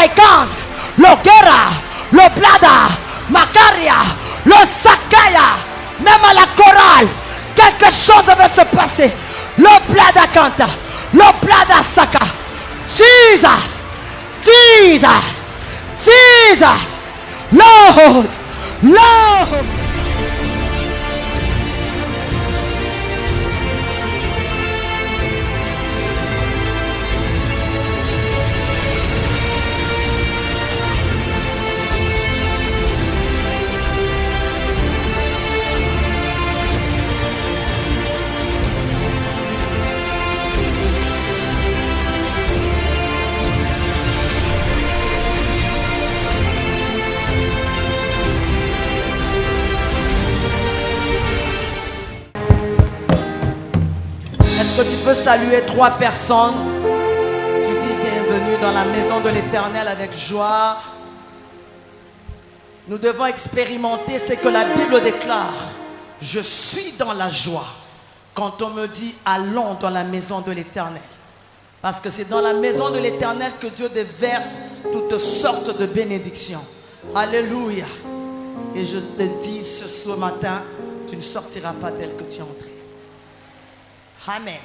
Maikant, Logera, Loblada, Macaria, le Sakaya, même à la chorale, quelque chose va se passer. Loblada Kanta, Loblada Saka. Jesus, Jesus, Jesus, Lord, Lord. Est-ce que tu peux saluer 3 personnes? Tu dis bienvenue dans la maison de l'Éternel avec joie. Nous devons expérimenter ce que la Bible déclare. Je suis dans la joie quand on me dit allons dans la maison de l'Éternel. Parce que c'est dans la maison de l'Éternel que Dieu déverse toutes sortes de bénédictions. Alléluia. Et je te dis ce matin, tu ne sortiras pas tel que tu es entré. Amen.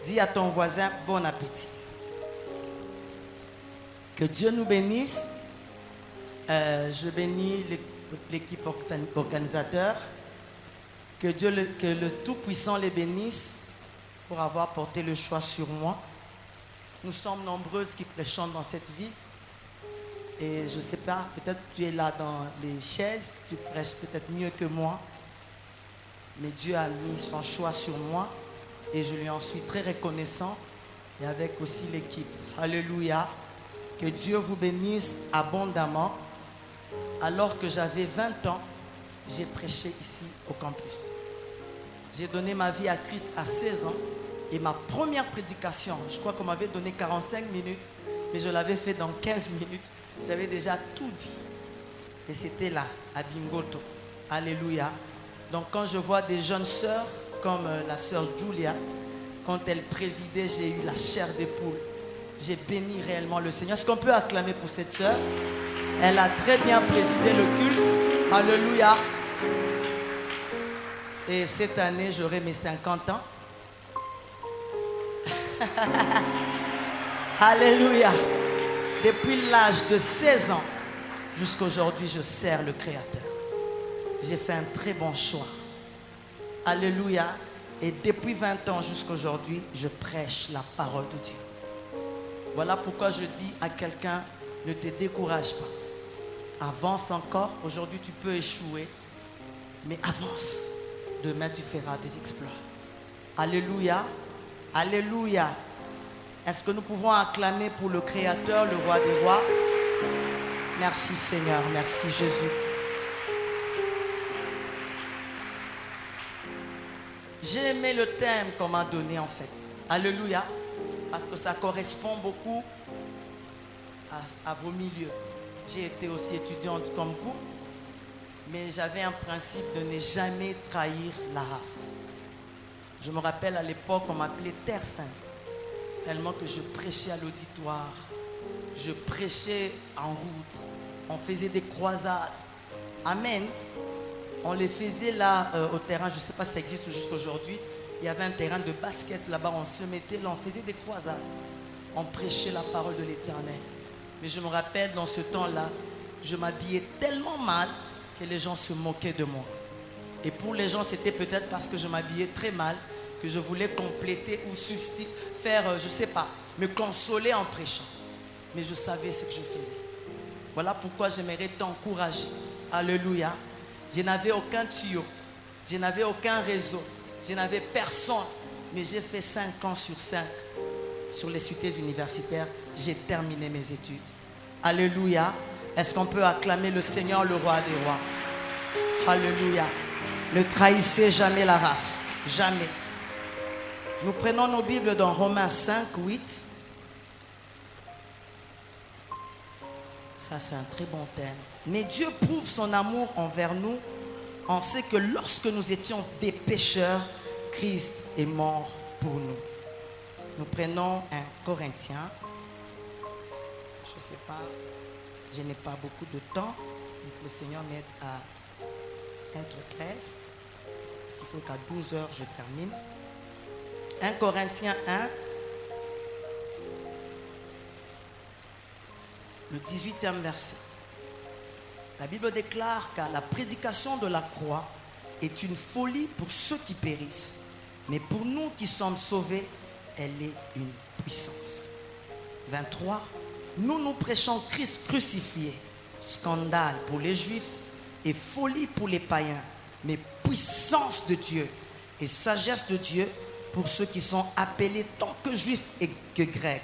Dis à ton voisin, bon appétit. Que Dieu nous bénisse. Je bénis l'équipe organisateur. Que le Tout-Puissant les bénisse pour avoir porté le choix sur moi. Nous sommes nombreuses qui prêchons dans cette vie. Et je ne sais pas, peut-être que tu es là dans les chaises, tu prêches peut-être mieux que moi. Mais Dieu a mis son choix sur moi. Et je lui en suis très reconnaissant. Et avec aussi l'équipe. Alléluia. Que Dieu vous bénisse abondamment. Alors que j'avais 20 ans, j'ai prêché ici au campus. J'ai donné ma vie à Christ à 16 ans. Et ma première prédication, je crois qu'on m'avait donné 45 minutes. Mais je l'avais fait dans 15 minutes. J'avais déjà tout dit. Et c'était là, à Bingoto. Alléluia. Donc quand je vois des jeunes sœurs, comme la sœur Julia, quand elle présidait, j'ai eu la chair des poules. J'ai béni réellement le Seigneur. Est-ce qu'on peut acclamer pour cette sœur? Elle a très bien présidé le culte. Alléluia. Et cette année, j'aurai mes 50 ans. Alléluia. Depuis l'âge de 16 ans jusqu'à aujourd'hui, je sers le Créateur. J'ai fait un très bon choix. Alléluia. Et depuis 20 ans jusqu'à aujourd'hui, je prêche la parole de Dieu. Voilà pourquoi je dis à quelqu'un, ne te décourage pas. Avance encore. Aujourd'hui, tu peux échouer. Mais avance. Demain, tu feras des exploits. Alléluia. Alléluia. Est-ce que nous pouvons acclamer pour le Créateur, le Roi des Rois? Merci Seigneur. Merci Jésus. J'ai aimé le thème qu'on m'a donné en fait. Alléluia. Parce que ça correspond beaucoup à vos milieux. J'ai été aussi étudiante comme vous. Mais j'avais un principe de ne jamais trahir la race. Je me rappelle à l'époque, on m'appelait Terre Sainte. Tellement que je prêchais à l'auditoire. Je prêchais en route. On faisait des croisades. Amen. On les faisait là au terrain, je ne sais pas si ça existe jusqu'à aujourd'hui. Il y avait un terrain de basket là-bas, on se mettait là, on faisait des croisades. On prêchait la parole de l'Éternel. Mais je me rappelle, dans ce temps-là, je m'habillais tellement mal que les gens se moquaient de moi. Et pour les gens, c'était peut-être parce que je m'habillais très mal que je voulais compléter ou substituer, faire, je ne sais pas, me consoler en prêchant. Mais je savais ce que je faisais. Voilà pourquoi j'aimerais t'encourager. Alléluia. Je n'avais aucun tuyau. Je n'avais aucun réseau. Je n'avais personne. Mais j'ai fait 5 ans sur 5 sur les cités universitaires. J'ai terminé mes études. Alléluia. Est-ce qu'on peut acclamer le Seigneur, le Roi des Rois? Alléluia. Ne trahissez jamais la race. Jamais. Nous prenons nos Bibles dans Romains 5, 8. Ça, c'est un très bon thème. Mais Dieu prouve son amour envers nous en ce que lorsque nous étions des pécheurs, Christ est mort pour nous. Nous prenons un Corinthien. Je ne sais pas, je n'ai pas beaucoup de temps. Donc le Seigneur m'aide à être bref. Parce qu'il faut qu'à 12 heures, je termine. 1 Corinthiens 1, le 18e verset. La Bible déclare car la prédication de la croix est une folie pour ceux qui périssent. Mais pour nous qui sommes sauvés, elle est une puissance. 23. Nous prêchons Christ crucifié, scandale pour les Juifs et folie pour les païens, mais puissance de Dieu et sagesse de Dieu pour ceux qui sont appelés tant que Juifs et que Grecs.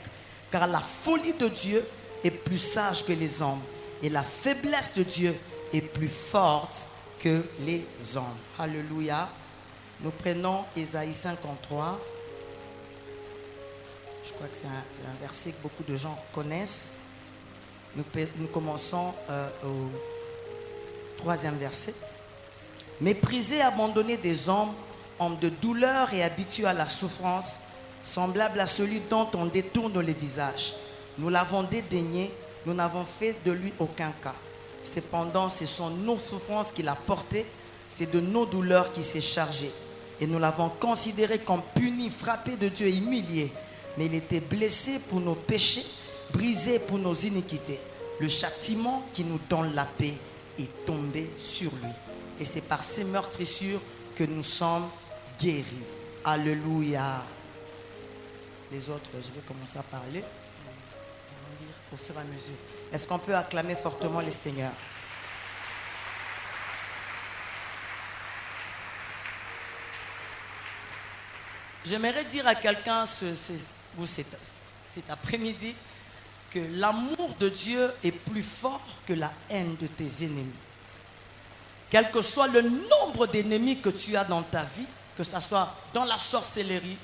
Car la folie de Dieu est plus sage que les hommes et la faiblesse de Dieu est plus forte que les hommes. Alléluia. Nous prenons Ésaïe 53. Je crois que c'est un verset que beaucoup de gens connaissent. Nous commençons au 3e verset. Méprisé, abandonné des hommes, homme de douleur et habitué à la souffrance, semblable à celui dont on détourne les visages. Nous l'avons dédaigné, nous n'avons fait de lui aucun cas. Cependant, ce sont nos souffrances qu'il a portées, c'est de nos douleurs qu'il s'est chargé. Et nous l'avons considéré comme puni, frappé de Dieu, humilié. Mais il était blessé pour nos péchés, brisé pour nos iniquités. Le châtiment qui nous donne la paix est tombé sur lui. Et c'est par ces meurtrissures que nous sommes guéris. Alléluia. Les autres, je vais commencer à parler. On va lire au fur et à mesure. Est-ce qu'on peut acclamer fortement le Seigneur? J'aimerais dire à quelqu'un cet après-midi que l'amour de Dieu est plus fort que la haine de tes ennemis. Quel que soit le nombre d'ennemis que tu as dans ta vie, que ce soit dans la sorcellerie,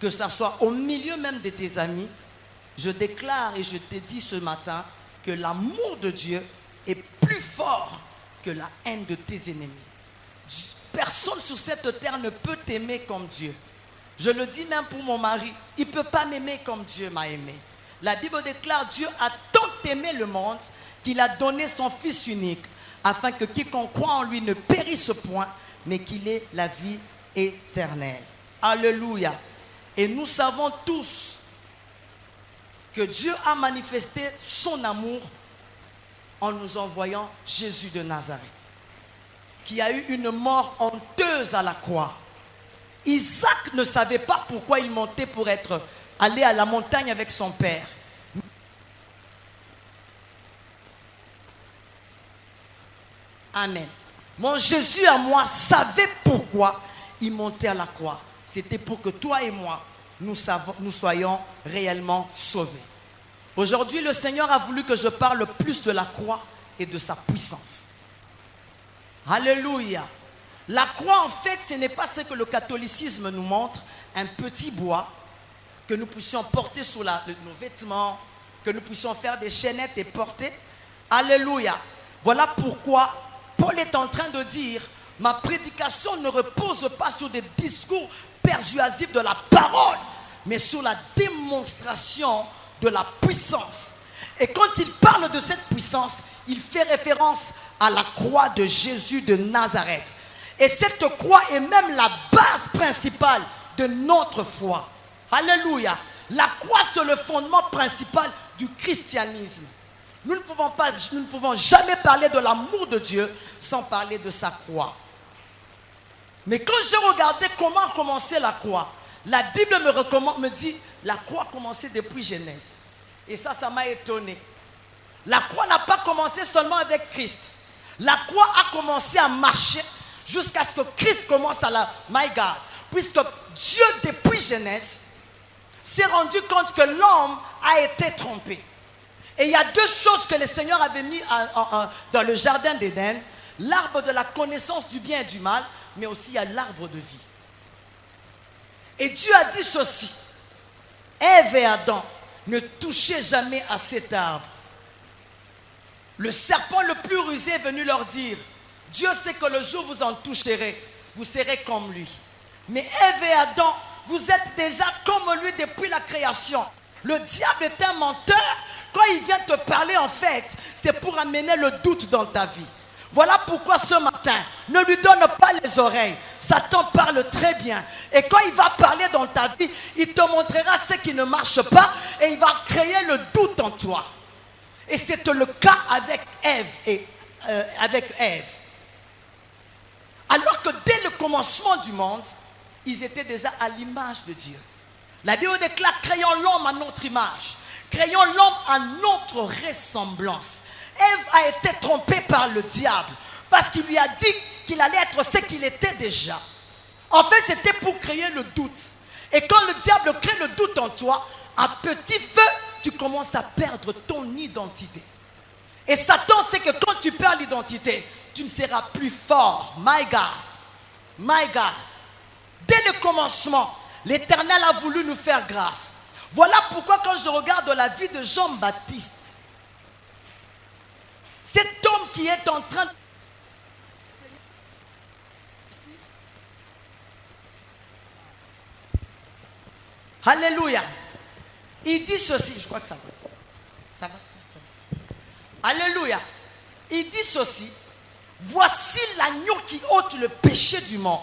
que ce soit au milieu même de tes amis, je déclare et je te dis ce matin que l'amour de Dieu est plus fort que la haine de tes ennemis. Personne sur cette terre ne peut t'aimer comme Dieu. Je le dis même pour mon mari, il ne peut pas m'aimer comme Dieu m'a aimé. La Bible déclare Dieu a tant aimé le monde qu'il a donné son Fils unique afin que quiconque croit en lui ne périsse point, mais qu'il ait la vie éternelle. Alléluia. Et nous savons tous que Dieu a manifesté son amour en nous envoyant Jésus de Nazareth, qui a eu une mort honteuse à la croix. Isaac ne savait pas pourquoi il montait pour aller à la montagne avec son père. Amen. Mon Jésus à moi savait pourquoi il montait à la croix. C'était pour que toi et moi, nous soyons réellement sauvés. Aujourd'hui, le Seigneur a voulu que je parle plus de la croix et de sa puissance. Alléluia. La croix, en fait, ce n'est pas ce que le catholicisme nous montre, un petit bois que nous puissions porter sur nos vêtements, que nous puissions faire des chaînettes et porter. Alléluia. Voilà pourquoi Paul est en train de dire, ma prédication ne repose pas sur des discours persuasifs de la parole, mais sur la démonstration de la puissance. Et quand il parle de cette puissance, il fait référence à la croix de Jésus de Nazareth. Et cette croix est même la base principale de notre foi. Alléluia. La croix, c'est le fondement principal du christianisme. Nous ne pouvons jamais parler de l'amour de Dieu sans parler de sa croix. Mais quand j'ai regardé comment commencer la croix, la Bible me dit la croix a commencé depuis Genèse. Et ça m'a étonné. La croix n'a pas commencé seulement avec Christ. La croix a commencé à marcher jusqu'à ce que Christ commence à la... My God. Puisque Dieu, depuis Genèse, s'est rendu compte que l'homme a été trompé. Et il y a deux choses que le Seigneur avait mis dans le jardin d'Éden. L'arbre de la connaissance du bien et du mal, mais aussi il y a l'arbre de vie. Et Dieu a dit ceci. Ève et Adam, ne touchez jamais à cet arbre. Le serpent le plus rusé est venu leur dire, Dieu sait que le jour où vous en toucherez, vous serez comme lui. Mais Ève et Adam, vous êtes déjà comme lui depuis la création. Le diable est un menteur. Quand il vient te parler, en fait, c'est pour amener le doute dans ta vie. Voilà pourquoi ce matin, ne lui donne pas les oreilles. Satan parle très bien. Et quand il va parler dans ta vie, il te montrera ce qui ne marche pas et il va créer le doute en toi. Et c'était le cas avec Ève. Alors que dès le commencement du monde, ils étaient déjà à l'image de Dieu. La Bible déclare, créons l'homme à notre image. Créons l'homme à notre ressemblance. Ève a été trompée par le diable parce qu'il lui a dit qu'il allait être ce qu'il était déjà. En fait, c'était pour créer le doute. Et quand le diable crée le doute en toi, à petit feu, tu commences à perdre ton identité. Et Satan sait que quand tu perds l'identité, tu ne seras plus fort. My God. My God. Dès le commencement, l'Éternel a voulu nous faire grâce. Voilà pourquoi quand je regarde la vie de Jean-Baptiste, cet homme qui est en train de... Alléluia. Il dit ceci, je crois que ça va. Ça va. Alléluia. Il dit ceci, voici l'agneau qui ôte le péché du monde.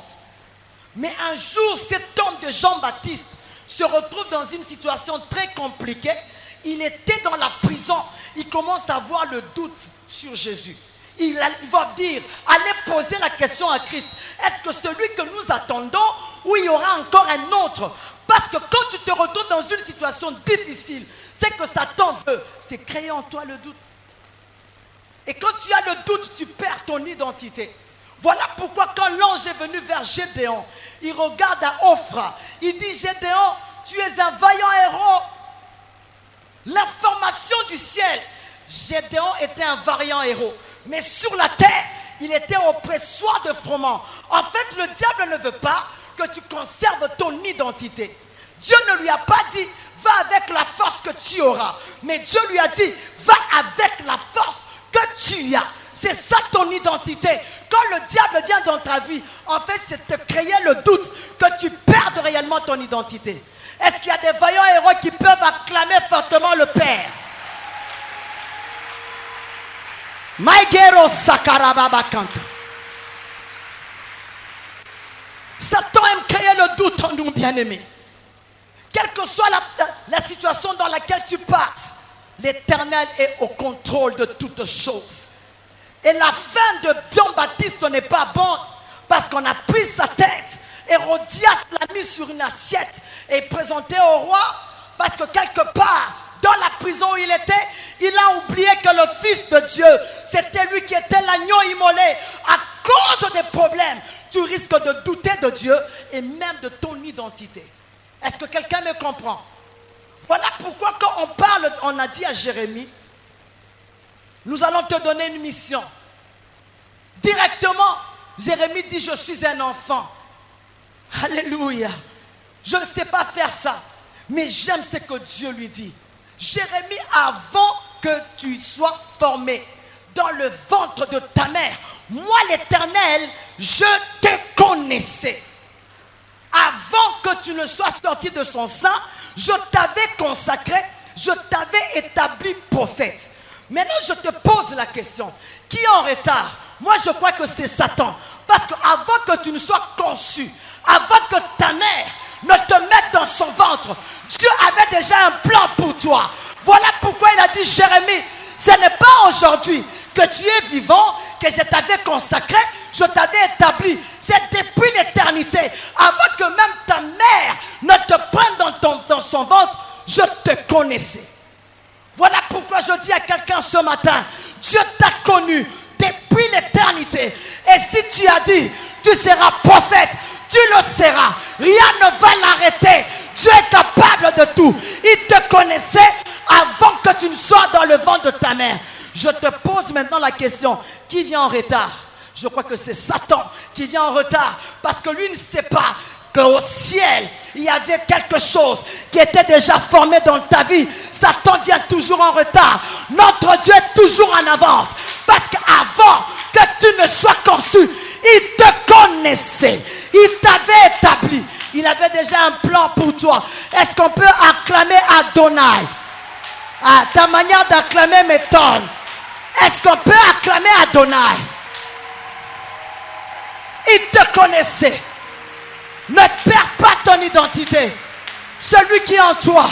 Mais un jour, cet homme de Jean-Baptiste se retrouve dans une situation très compliquée. Il était dans la prison. Il commence à avoir le doute sur Jésus. Il va dire, allez poser la question à Christ. Est-ce que celui que nous attendons ou il y aura encore un autre? Parce que quand tu te retrouves dans une situation difficile, c'est que Satan veut, c'est créer en toi le doute. Et quand tu as le doute, tu perds ton identité. Voilà pourquoi quand l'ange est venu vers Gédéon, il regarde à Ophra, il dit, Gédéon, tu es un vaillant héros. L'information du ciel, Gédéon était un vaillant héros. Mais sur la terre, il était oppresseur de froment. En fait, le diable ne veut pas que tu conserves ton identité. Dieu ne lui a pas dit, va avec la force que tu auras. Mais Dieu lui a dit, va avec la force que tu as. C'est ça ton identité. Quand le diable vient dans ta vie, en fait, c'est te créer le doute que tu perdes réellement ton identité. Est-ce qu'il y a des vaillants héros qui peuvent acclamer fortement le Père? Maïgero Sakarababakanta. Satan aime créer le doute en nous, bien-aimés. Quelle que soit la situation dans laquelle tu passes, l'Éternel est au contrôle de toutes choses. Et la fin de Jean-Baptiste n'est pas bonne parce qu'on a pris sa tête. Hérodias l'a mis sur une assiette et présenté au roi parce que quelque part, dans la prison où il était, il a oublié que le Fils de Dieu, c'était lui qui était l'agneau immolé. À cause des problèmes, tu risques de douter de Dieu et même de ton identité. Est-ce que quelqu'un me comprend? Voilà pourquoi quand on parle, on a dit à Jérémie, nous allons te donner une mission. Directement, Jérémie dit, je suis un enfant. Alléluia. Je ne sais pas faire ça, mais j'aime ce que Dieu lui dit. Jérémie, avant que tu sois formé dans le ventre de ta mère, moi l'Éternel, je te connaissais. Avant que tu ne sois sorti de son sein, je t'avais consacré, je t'avais établi prophète. Maintenant, je te pose la question. Qui est en retard? Moi, je crois que c'est Satan. Parce qu'avant que tu ne sois conçu, avant que ta mère ne te mette dans son ventre, Dieu avait déjà un plan pour toi. Voilà pourquoi il a dit, Jérémie, ce n'est pas aujourd'hui que tu es vivant, que je t'avais consacré, je t'avais établi. C'est depuis l'éternité. Avant que même ta mère ne te prenne dans son ventre, je te connaissais. Voilà pourquoi je dis à quelqu'un ce matin, Dieu t'a connu depuis l'éternité. Et si tu as dit, tu seras prophète, tu le seras. Rien ne va l'arrêter. Dieu est capable de tout. Il te connaissait avant que tu ne sois dans le ventre de ta mère. Je te pose maintenant la question, qui vient en retard? Je crois que c'est Satan qui vient en retard. Parce que lui ne sait pas qu'au ciel, il y avait quelque chose qui était déjà formé dans ta vie. Satan vient toujours en retard. Notre Dieu est toujours en avance. Parce qu'avant que tu ne sois conçu, il te connaissait. Il t'avait établi. Il avait déjà un plan pour toi. Est-ce qu'on peut acclamer Adonai? Ah, ta manière d'acclamer m'étonne. Est-ce qu'on peut acclamer Adonai? Il te connaissait. Ne perds pas ton identité. Celui qui est en toi,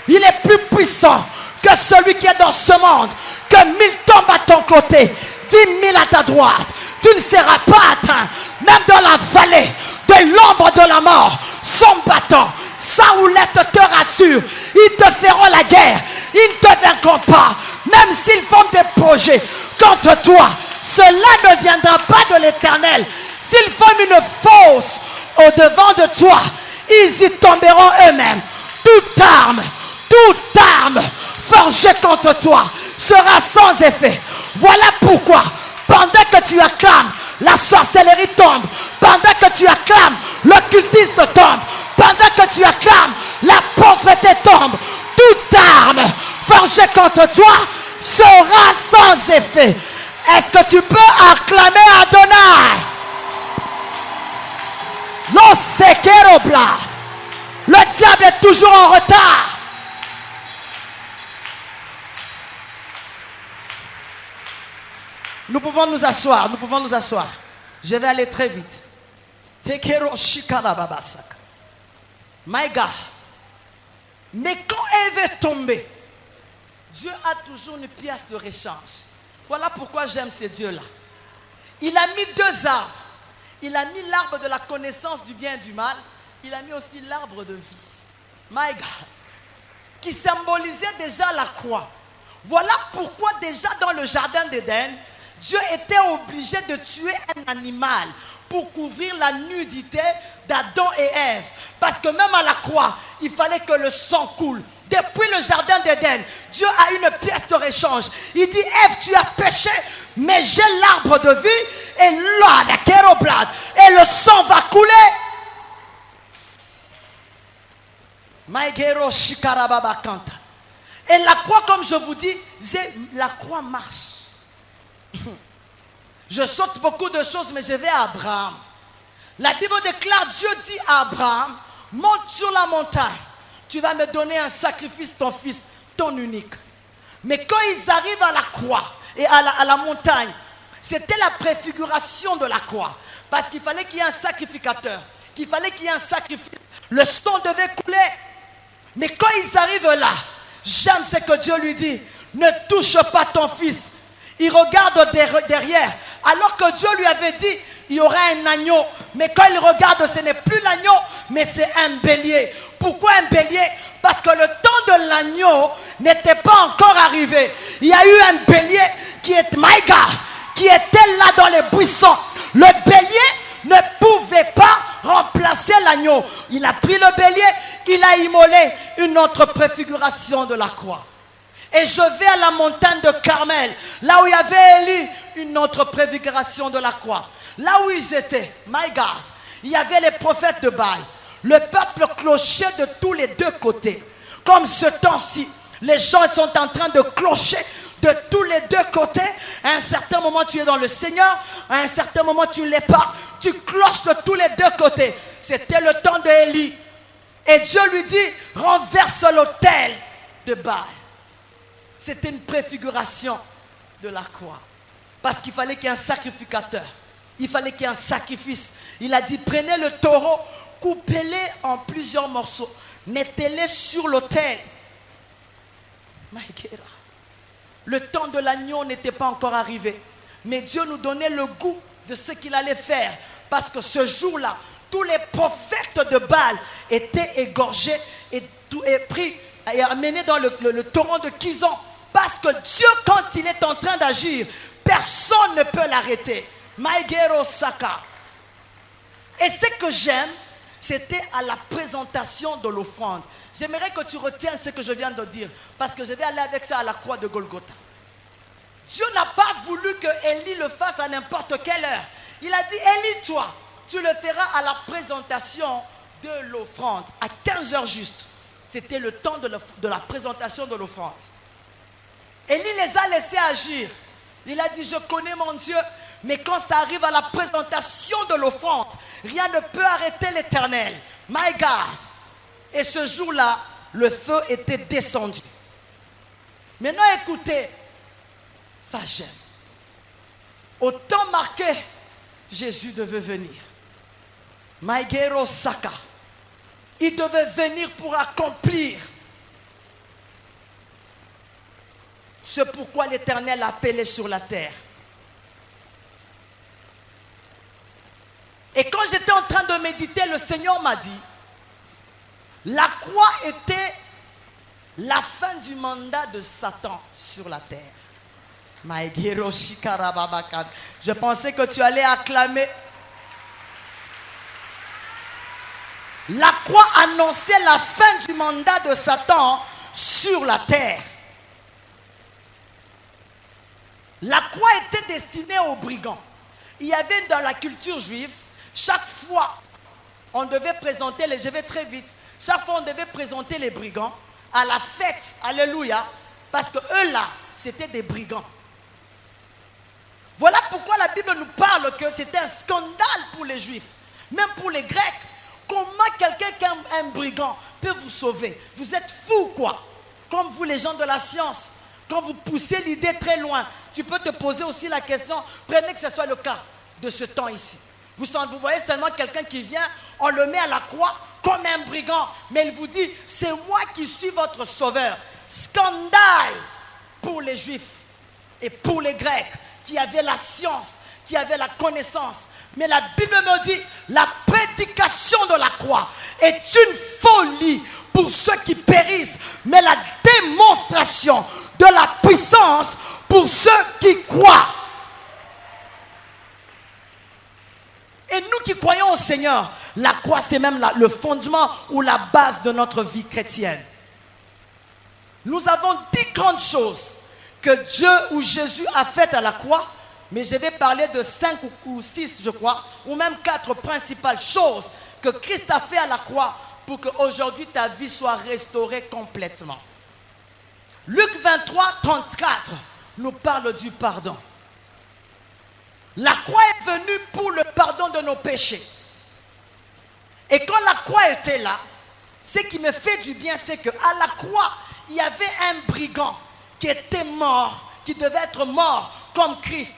il est plus puissant que celui qui est dans ce monde. Que 1000 tombent à ton côté, 10 000 à ta droite. Tu ne seras pas atteint. Même dans la vallée de l'ombre de la mort, son bâton, sa houlette te rassure. Ils te feront la guerre. Ils ne te vaincront pas. Même s'ils font des projets contre toi, cela ne viendra pas de l'Éternel. S'ils font une fosse au-devant de toi, ils y tomberont eux-mêmes. Toute arme forgée contre toi sera sans effet. Voilà pourquoi, pendant que tu acclames, la sorcellerie tombe. Pendant que tu acclames, l'occultisme tombe. Pendant que tu acclames, la pauvreté tombe. Toute arme forgée contre toi sera sans effet. Est-ce que tu peux acclamer Adonai? Non, c'est Kéroblard. Le diable est toujours en retard. Nous pouvons nous asseoir, Je vais aller très vite. My God. Mais quand elle veut tomber, Dieu a toujours une pièce de rechange. Voilà pourquoi j'aime ce Dieu-là. Il a mis 2 arbres. Il a mis l'arbre de la connaissance du bien et du mal. Il a mis aussi l'arbre de vie. My God. Qui symbolisait déjà la croix. Voilà pourquoi déjà dans le jardin d'Éden, Dieu était obligé de tuer un animal pour couvrir la nudité d'Adam et Ève. Parce que même à la croix, il fallait que le sang coule. Depuis le jardin d'Éden, Dieu a une pièce de rechange. Il dit, Ève, tu as péché, mais j'ai l'arbre de vie, et là, la kéroblade, et le sang va couler. Et la croix, comme je vous dis, la croix marche. Je saute beaucoup de choses, mais je vais à Abraham. La Bible déclare, Dieu dit à Abraham, monte sur la montagne. Tu vas me donner un sacrifice, ton fils, ton unique. Mais quand ils arrivent à la croix et à la montagne, c'était la préfiguration de la croix. Parce qu'il fallait qu'il y ait un sacrificateur, qu'il fallait qu'il y ait un sacrifice. Le sang devait couler. Mais quand ils arrivent là, j'aime ce que Dieu lui dit. Ne touche pas ton fils. Il regarde derrière. Alors que Dieu lui avait dit, il y aura un agneau. Mais quand il regarde, ce n'est plus l'agneau, mais c'est un bélier. Pourquoi un bélier? Parce que le temps de l'agneau n'était pas encore arrivé. Il y a eu un bélier qui était, my God, qui était là dans les buissons. Le bélier ne pouvait pas remplacer l'agneau. Il a pris le bélier, il a immolé une autre préfiguration de la croix. Et je vais à la montagne de Carmel, là où il y avait Élie, une autre préfiguration de la croix. Là où ils étaient, my God, il y avait les prophètes de Baal. Le peuple clochait de tous les 2 côtés. Comme ce temps-ci, les gens sont en train de clocher de tous les 2 côtés. À un certain moment, tu es dans le Seigneur. À un certain moment, tu ne l'es pas. Tu cloches de tous les 2 côtés. C'était le temps d'Élie. Et Dieu lui dit, renverse l'autel de Baal. C'était une préfiguration de la croix. Parce qu'il fallait qu'il y ait un sacrificateur. Il fallait qu'il y ait un sacrifice. Il a dit, prenez le taureau, coupez-les en plusieurs morceaux. Mettez-les sur l'autel. Le temps de l'agneau n'était pas encore arrivé. Mais Dieu nous donnait le goût de ce qu'il allait faire. Parce que ce jour-là, tous les prophètes de Baal étaient égorgés et pris et amenés dans le torrent de Kizon. Parce que Dieu, quand il est en train d'agir, personne ne peut l'arrêter. Maïgero Saka. Et ce que j'aime, c'était à la présentation de l'offrande. J'aimerais que tu retiennes ce que je viens de dire, parce que je vais aller avec ça à la croix de Golgotha. Dieu n'a pas voulu que Élie le fasse à n'importe quelle heure. Il a dit, Élie, toi, tu le feras à la présentation de l'offrande, à 15 heures juste. C'était le temps de la présentation de l'offrande. Élie les a laissés agir. Il a dit, je connais mon Dieu, mais quand ça arrive à la présentation de l'offrande, rien ne peut arrêter l'Éternel. My God. Et ce jour-là, le feu était descendu. Maintenant, écoutez, ça j'aime. Au temps marqué, Jésus devait venir. Maigero Saka. Il devait venir pour accomplir ce pourquoi l'Éternel appelait sur la terre. Et quand j'étais en train de méditer, le Seigneur m'a dit, la croix était la fin du mandat de Satan sur la terre. Je pensais que tu allais acclamer. La croix annonçait la fin du mandat de Satan sur la terre. La croix était destinée aux brigands. Il y avait dans la culture juive, chaque fois, on devait présenter les... Je vais très vite. Chaque fois, on devait présenter les brigands à la fête. Alléluia. Parce que eux là, c'était des brigands. Voilà pourquoi la Bible nous parle que c'était un scandale pour les Juifs. Même pour les Grecs. Comment quelqu'un qui est un brigand peut vous sauver? Vous êtes fous, quoi. Comme vous, les gens de la science. Quand vous poussez l'idée très loin, tu peux te poser aussi la question, prenez que ce soit le cas de ce temps ici. Vous voyez seulement quelqu'un qui vient, on le met à la croix comme un brigand. Mais il vous dit, c'est moi qui suis votre sauveur. Scandale pour les Juifs et pour les Grecs qui avaient la science, qui avaient la connaissance. Mais la Bible me dit, la prédication de la croix est une folie pour ceux qui périssent, mais la démonstration de la puissance pour ceux qui croient. Et nous qui croyons au Seigneur, la croix c'est même le fondement ou la base de notre vie chrétienne. Nous avons 10 grandes choses que Dieu ou Jésus a faites à la croix. Mais je vais parler de 5 ou 6, je crois, ou même 4 principales choses que Christ a fait à la croix pour qu'aujourd'hui ta vie soit restaurée complètement. Luc 23, 34 nous parle du pardon. La croix est venue pour le pardon de nos péchés. Et quand la croix était là, ce qui me fait du bien, c'est qu'à la croix, il y avait un brigand qui était mort, qui devait être mort comme Christ.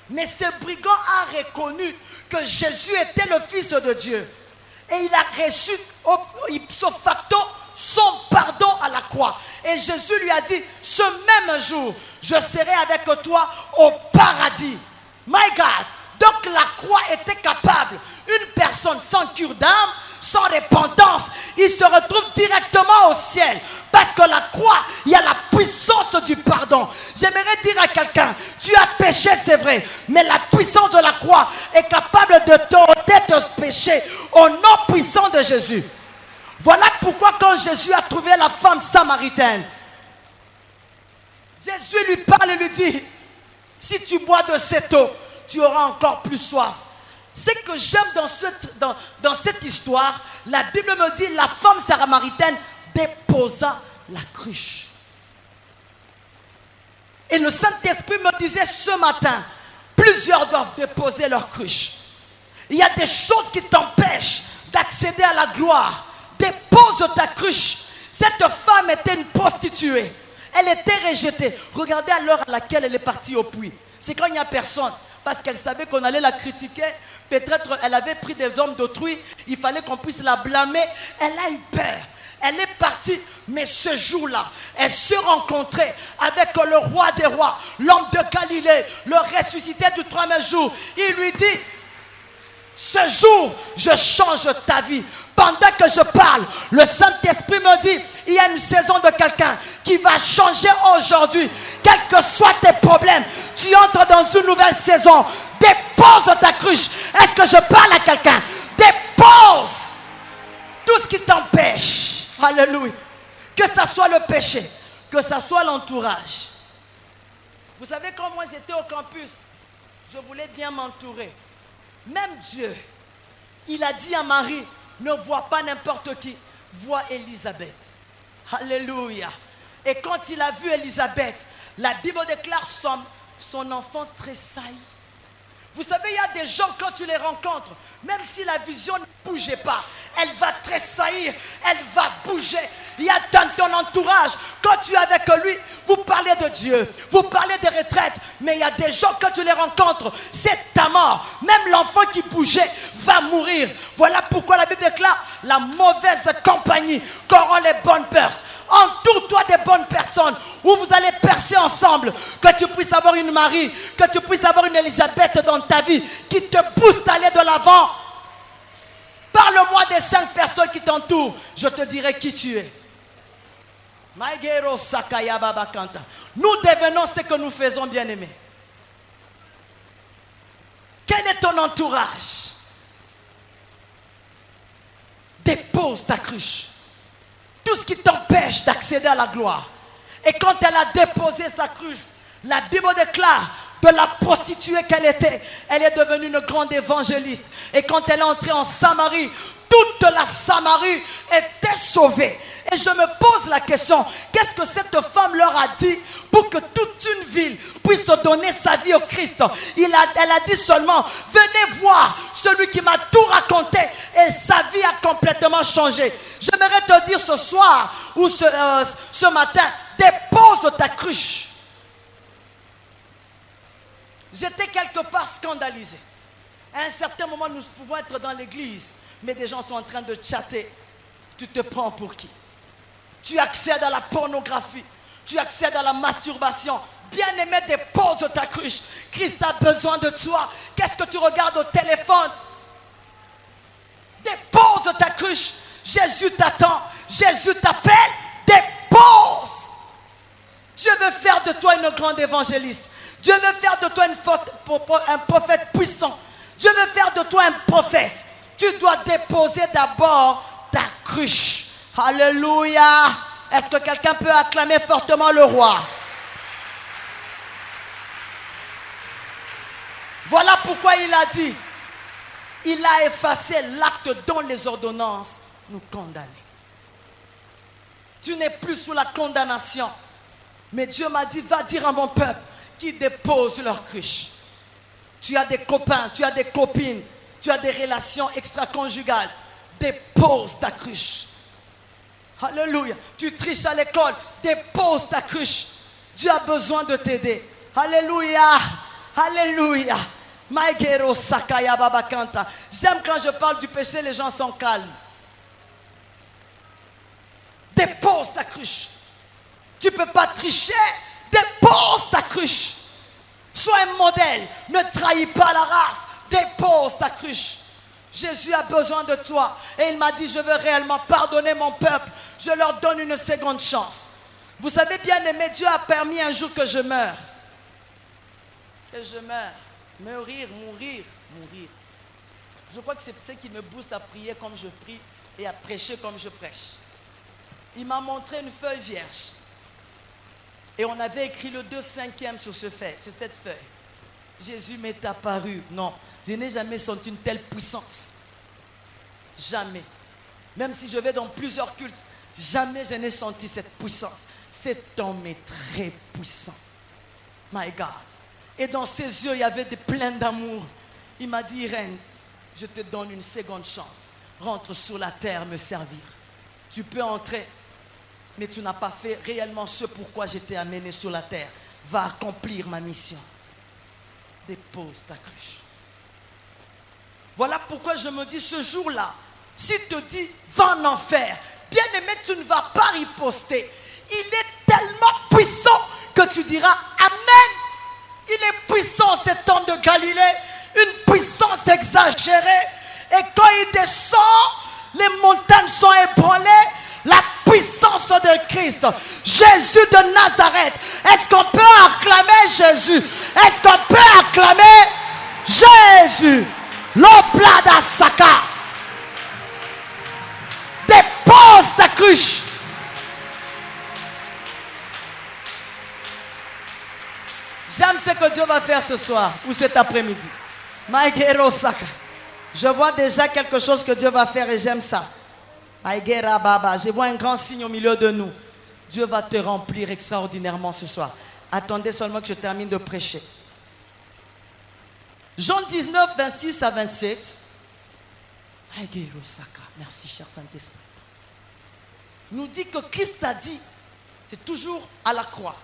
Mais ce brigand a reconnu que Jésus était le Fils de Dieu. Et il a reçu ipso facto son pardon à la croix. Et Jésus lui a dit, ce même jour, je serai avec toi au paradis. My God! Donc la croix était capable. Une personne sans cure d'âme, sans repentance, il se retrouve directement au ciel. Parce que la croix, il y a la puissance du pardon. J'aimerais dire à quelqu'un, tu as péché, c'est vrai, mais la puissance de la croix est capable de t'ôter ton péché au nom puissant de Jésus. Voilà pourquoi quand Jésus a trouvé la femme samaritaine, Jésus lui parle et lui dit, si tu bois de cette eau, tu auras encore plus soif. Ce que j'aime dans cette histoire, la Bible me dit, la femme samaritaine déposa la cruche. Et le Saint-Esprit me disait ce matin, plusieurs doivent déposer leur cruche. Il y a des choses qui t'empêchent d'accéder à la gloire. Dépose ta cruche. Cette femme était une prostituée. Elle était rejetée. Regardez à l'heure à laquelle elle est partie au puits. C'est quand il n'y a personne. Parce qu'elle savait qu'on allait la critiquer. Peut-être elle avait pris des hommes d'autrui. Il fallait qu'on puisse la blâmer. Elle a eu peur. Elle est partie. Mais ce jour-là, elle se rencontrait avec le roi des rois, l'homme de Galilée, le ressuscité du 3e jour. Il lui dit, ce jour, je change ta vie. Pendant que je parle, le Saint-Esprit me dit, il y a une saison de quelqu'un qui va changer aujourd'hui. Quels que soient tes problèmes, tu entres dans une nouvelle saison. Dépose ta cruche. Est-ce que je parle à quelqu'un? Dépose tout ce qui t'empêche. Alléluia. Que ça soit le péché, que ça soit l'entourage. Vous savez, quand moi j'étais au campus, je voulais bien m'entourer. Même Dieu, il a dit à Marie, ne vois pas n'importe qui, vois Élisabeth. Alléluia. Et quand il a vu Élisabeth, la Bible déclare son enfant tressaille. Vous savez, il y a des gens, quand tu les rencontres, même si la vision ne bougeait pas, elle va tressaillir, elle va bouger. Il y a dans ton entourage, quand tu es avec lui, vous parlez de Dieu, vous parlez de retraite, mais il y a des gens, quand tu les rencontres, c'est ta mort. Même l'enfant qui bougeait va mourir. Voilà pourquoi la Bible déclare, la mauvaise compagnie corrompt les bonnes personnes. Entoure-toi des bonnes personnes où vous allez percer ensemble. Que tu puisses avoir une Marie, que tu puisses avoir une Élisabeth dans ta vie qui te pousse à aller de l'avant. Parle-moi des 5 personnes qui t'entourent. Je te dirai qui tu es. Nous devenons ce que nous faisons, bien-aimés. Quel est ton entourage? Dépose ta cruche. Tout ce qui t'empêche d'accéder à la gloire. Et quand elle a déposé sa cruche, la Bible déclare de la prostituée qu'elle était, elle est devenue une grande évangéliste. Et quand elle est entrée en Samarie, toute la Samarie était sauvée. Et je me pose la question, qu'est-ce que cette femme leur a dit pour que toute une ville puisse donner sa vie au Christ? Elle a dit seulement, venez voir celui qui m'a tout raconté et sa vie a complètement changé. J'aimerais te dire ce soir ou ce matin, dépose ta cruche. J'étais quelque part scandalisé. À un certain moment, nous pouvons être dans l'église, mais des gens sont en train de chatter. Tu te prends pour qui? Tu accèdes à la pornographie, tu accèdes à la masturbation. Bien-aimé, dépose ta cruche. Christ a besoin de toi. Qu'est-ce que tu regardes au téléphone? Dépose ta cruche. Jésus t'attend, Jésus t'appelle. Dépose. Dieu veut faire de toi une grande évangéliste. Dieu veut faire de toi un prophète puissant. Dieu veut faire de toi un prophète. Tu dois déposer d'abord ta cruche. Alléluia. Est-ce que quelqu'un peut acclamer fortement le roi? Voilà pourquoi il a dit, il a effacé l'acte dont les ordonnances nous condamnaient. Tu n'es plus sous la condamnation. Mais Dieu m'a dit, va dire à mon peuple qui dépose leur cruche. Tu as des copains, tu as des copines, tu as des relations extra-conjugales. Dépose ta cruche. Alléluia. Tu triches à l'école, dépose ta cruche. Dieu a besoin de t'aider. Alléluia. Alléluia. J'aime quand je parle du péché, les gens sont calmes. Dépose ta cruche. Tu ne peux pas tricher. Dépose ta cruche. Sois un modèle. Ne trahis pas la race. Dépose ta cruche. Jésus a besoin de toi. Et il m'a dit, je veux réellement pardonner mon peuple. Je leur donne une seconde chance. Vous savez, bien aimé, Dieu a permis un jour que je meure. Que je meure. Mourir. Je crois que c'est ce qui me booste à prier comme je prie et à prêcher comme je prêche. Il m'a montré une feuille vierge. Et on avait écrit le 2/5 sur cette feuille. Jésus m'est apparu. Non, je n'ai jamais senti une telle puissance. Jamais. Même si je vais dans plusieurs cultes, jamais je n'ai senti cette puissance. Cet homme est très puissant. My God. Et dans ses yeux, il y avait des pleins d'amour. Il m'a dit, Irène, je te donne une seconde chance. Rentre sur la terre me servir. Tu peux entrer, mais tu n'as pas fait réellement ce pourquoi je t'ai amené sur la terre. Va accomplir ma mission. Dépose ta cruche. Voilà pourquoi je me dis ce jour-là, s'il te dit, va en enfer, bien aimé, tu ne vas pas riposter. Il est tellement puissant que tu diras, Amen. Il est puissant cet homme de Galilée, une puissance exagérée. Et quand il descend, les montagnes sont ébranlées. La puissance de Christ, Jésus de Nazareth. Est-ce qu'on peut acclamer Jésus? Est-ce qu'on peut acclamer Jésus? L'Oplada Saka. Dépose ta cruche. J'aime ce que Dieu va faire ce soir ou cet après-midi. Maïgero Saka. Je vois déjà quelque chose que Dieu va faire et j'aime ça. Maïgera Baba. Je vois un grand signe au milieu de nous. Dieu va te remplir extraordinairement ce soir. Attendez seulement que je termine de prêcher. Jean 19, 26 à 27. Merci, cher Saint-Esprit. Nous dit que Christ a dit, c'est toujours à la croix.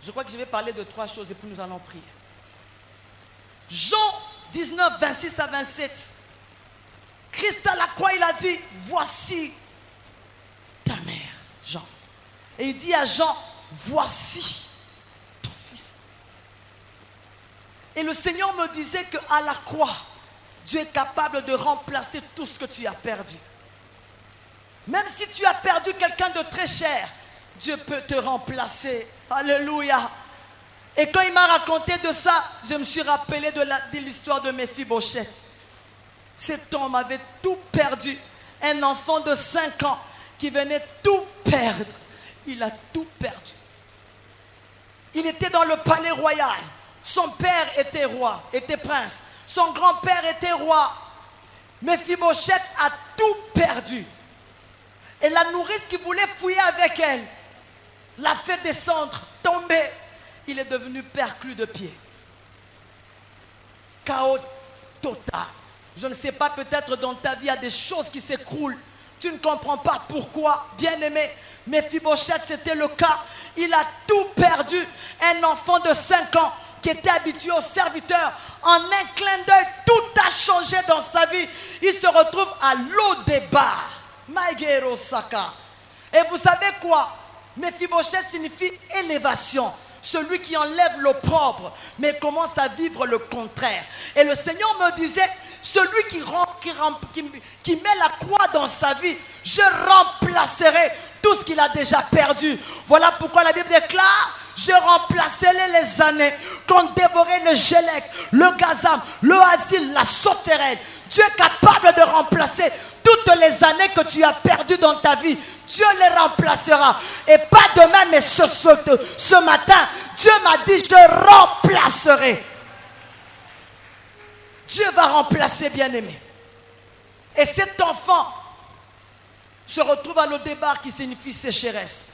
Je crois que je vais parler de 3 choses et puis nous allons prier. Jean 19, 26 à 27. Christ à la croix, il a dit, voici ta mère, Jean. Et il dit à Jean, voici ton fils. Et le Seigneur me disait qu'à la croix, Dieu est capable de remplacer tout ce que tu as perdu. Même si tu as perdu quelqu'un de très cher, Dieu peut te remplacer. Alléluia. Et quand il m'a raconté de ça, je me suis rappelé de l'histoire de Méphibosheth. Cet homme avait tout perdu. Un enfant de 5 ans qui venait tout perdre. Il a tout perdu. Il était dans le palais royal. Son père était roi, était prince. Son grand-père était roi. Méphibosheth a tout perdu. Et la nourrice qui voulait fouiller avec elle l'a fait descendre, tomber. Il est devenu perclus de pied. Chaos total. Je ne sais pas, peut-être dans ta vie, il y a des choses qui s'écroulent. Tu ne comprends pas pourquoi, bien-aimé. Méphibosheth, c'était le cas. Il a tout perdu. Un enfant de 5 ans qui était habitué au serviteur. En un clin d'œil, tout a changé dans sa vie. Il se retrouve à Lo-Débar. Maïgero Saka. Et vous savez quoi? Méphibosheth signifie élévation. Celui qui enlève l'opprobre, mais commence à vivre le contraire. Et le Seigneur me disait, celui qui met la croix dans sa vie, je remplacerai tout ce qu'il a déjà perdu. Voilà pourquoi la Bible déclare, je remplacerai les années qu'ont dévoré le gélec, le gazam, le asile, la sauterelle. Dieu est capable de remplacer toutes les années que tu as perdues dans ta vie. Dieu les remplacera. Et pas demain, mais ce matin, Dieu m'a dit, je remplacerai. Dieu va remplacer, bien-aimé. Et cet enfant se retrouve à Lo-Débar qui signifie sécheresse.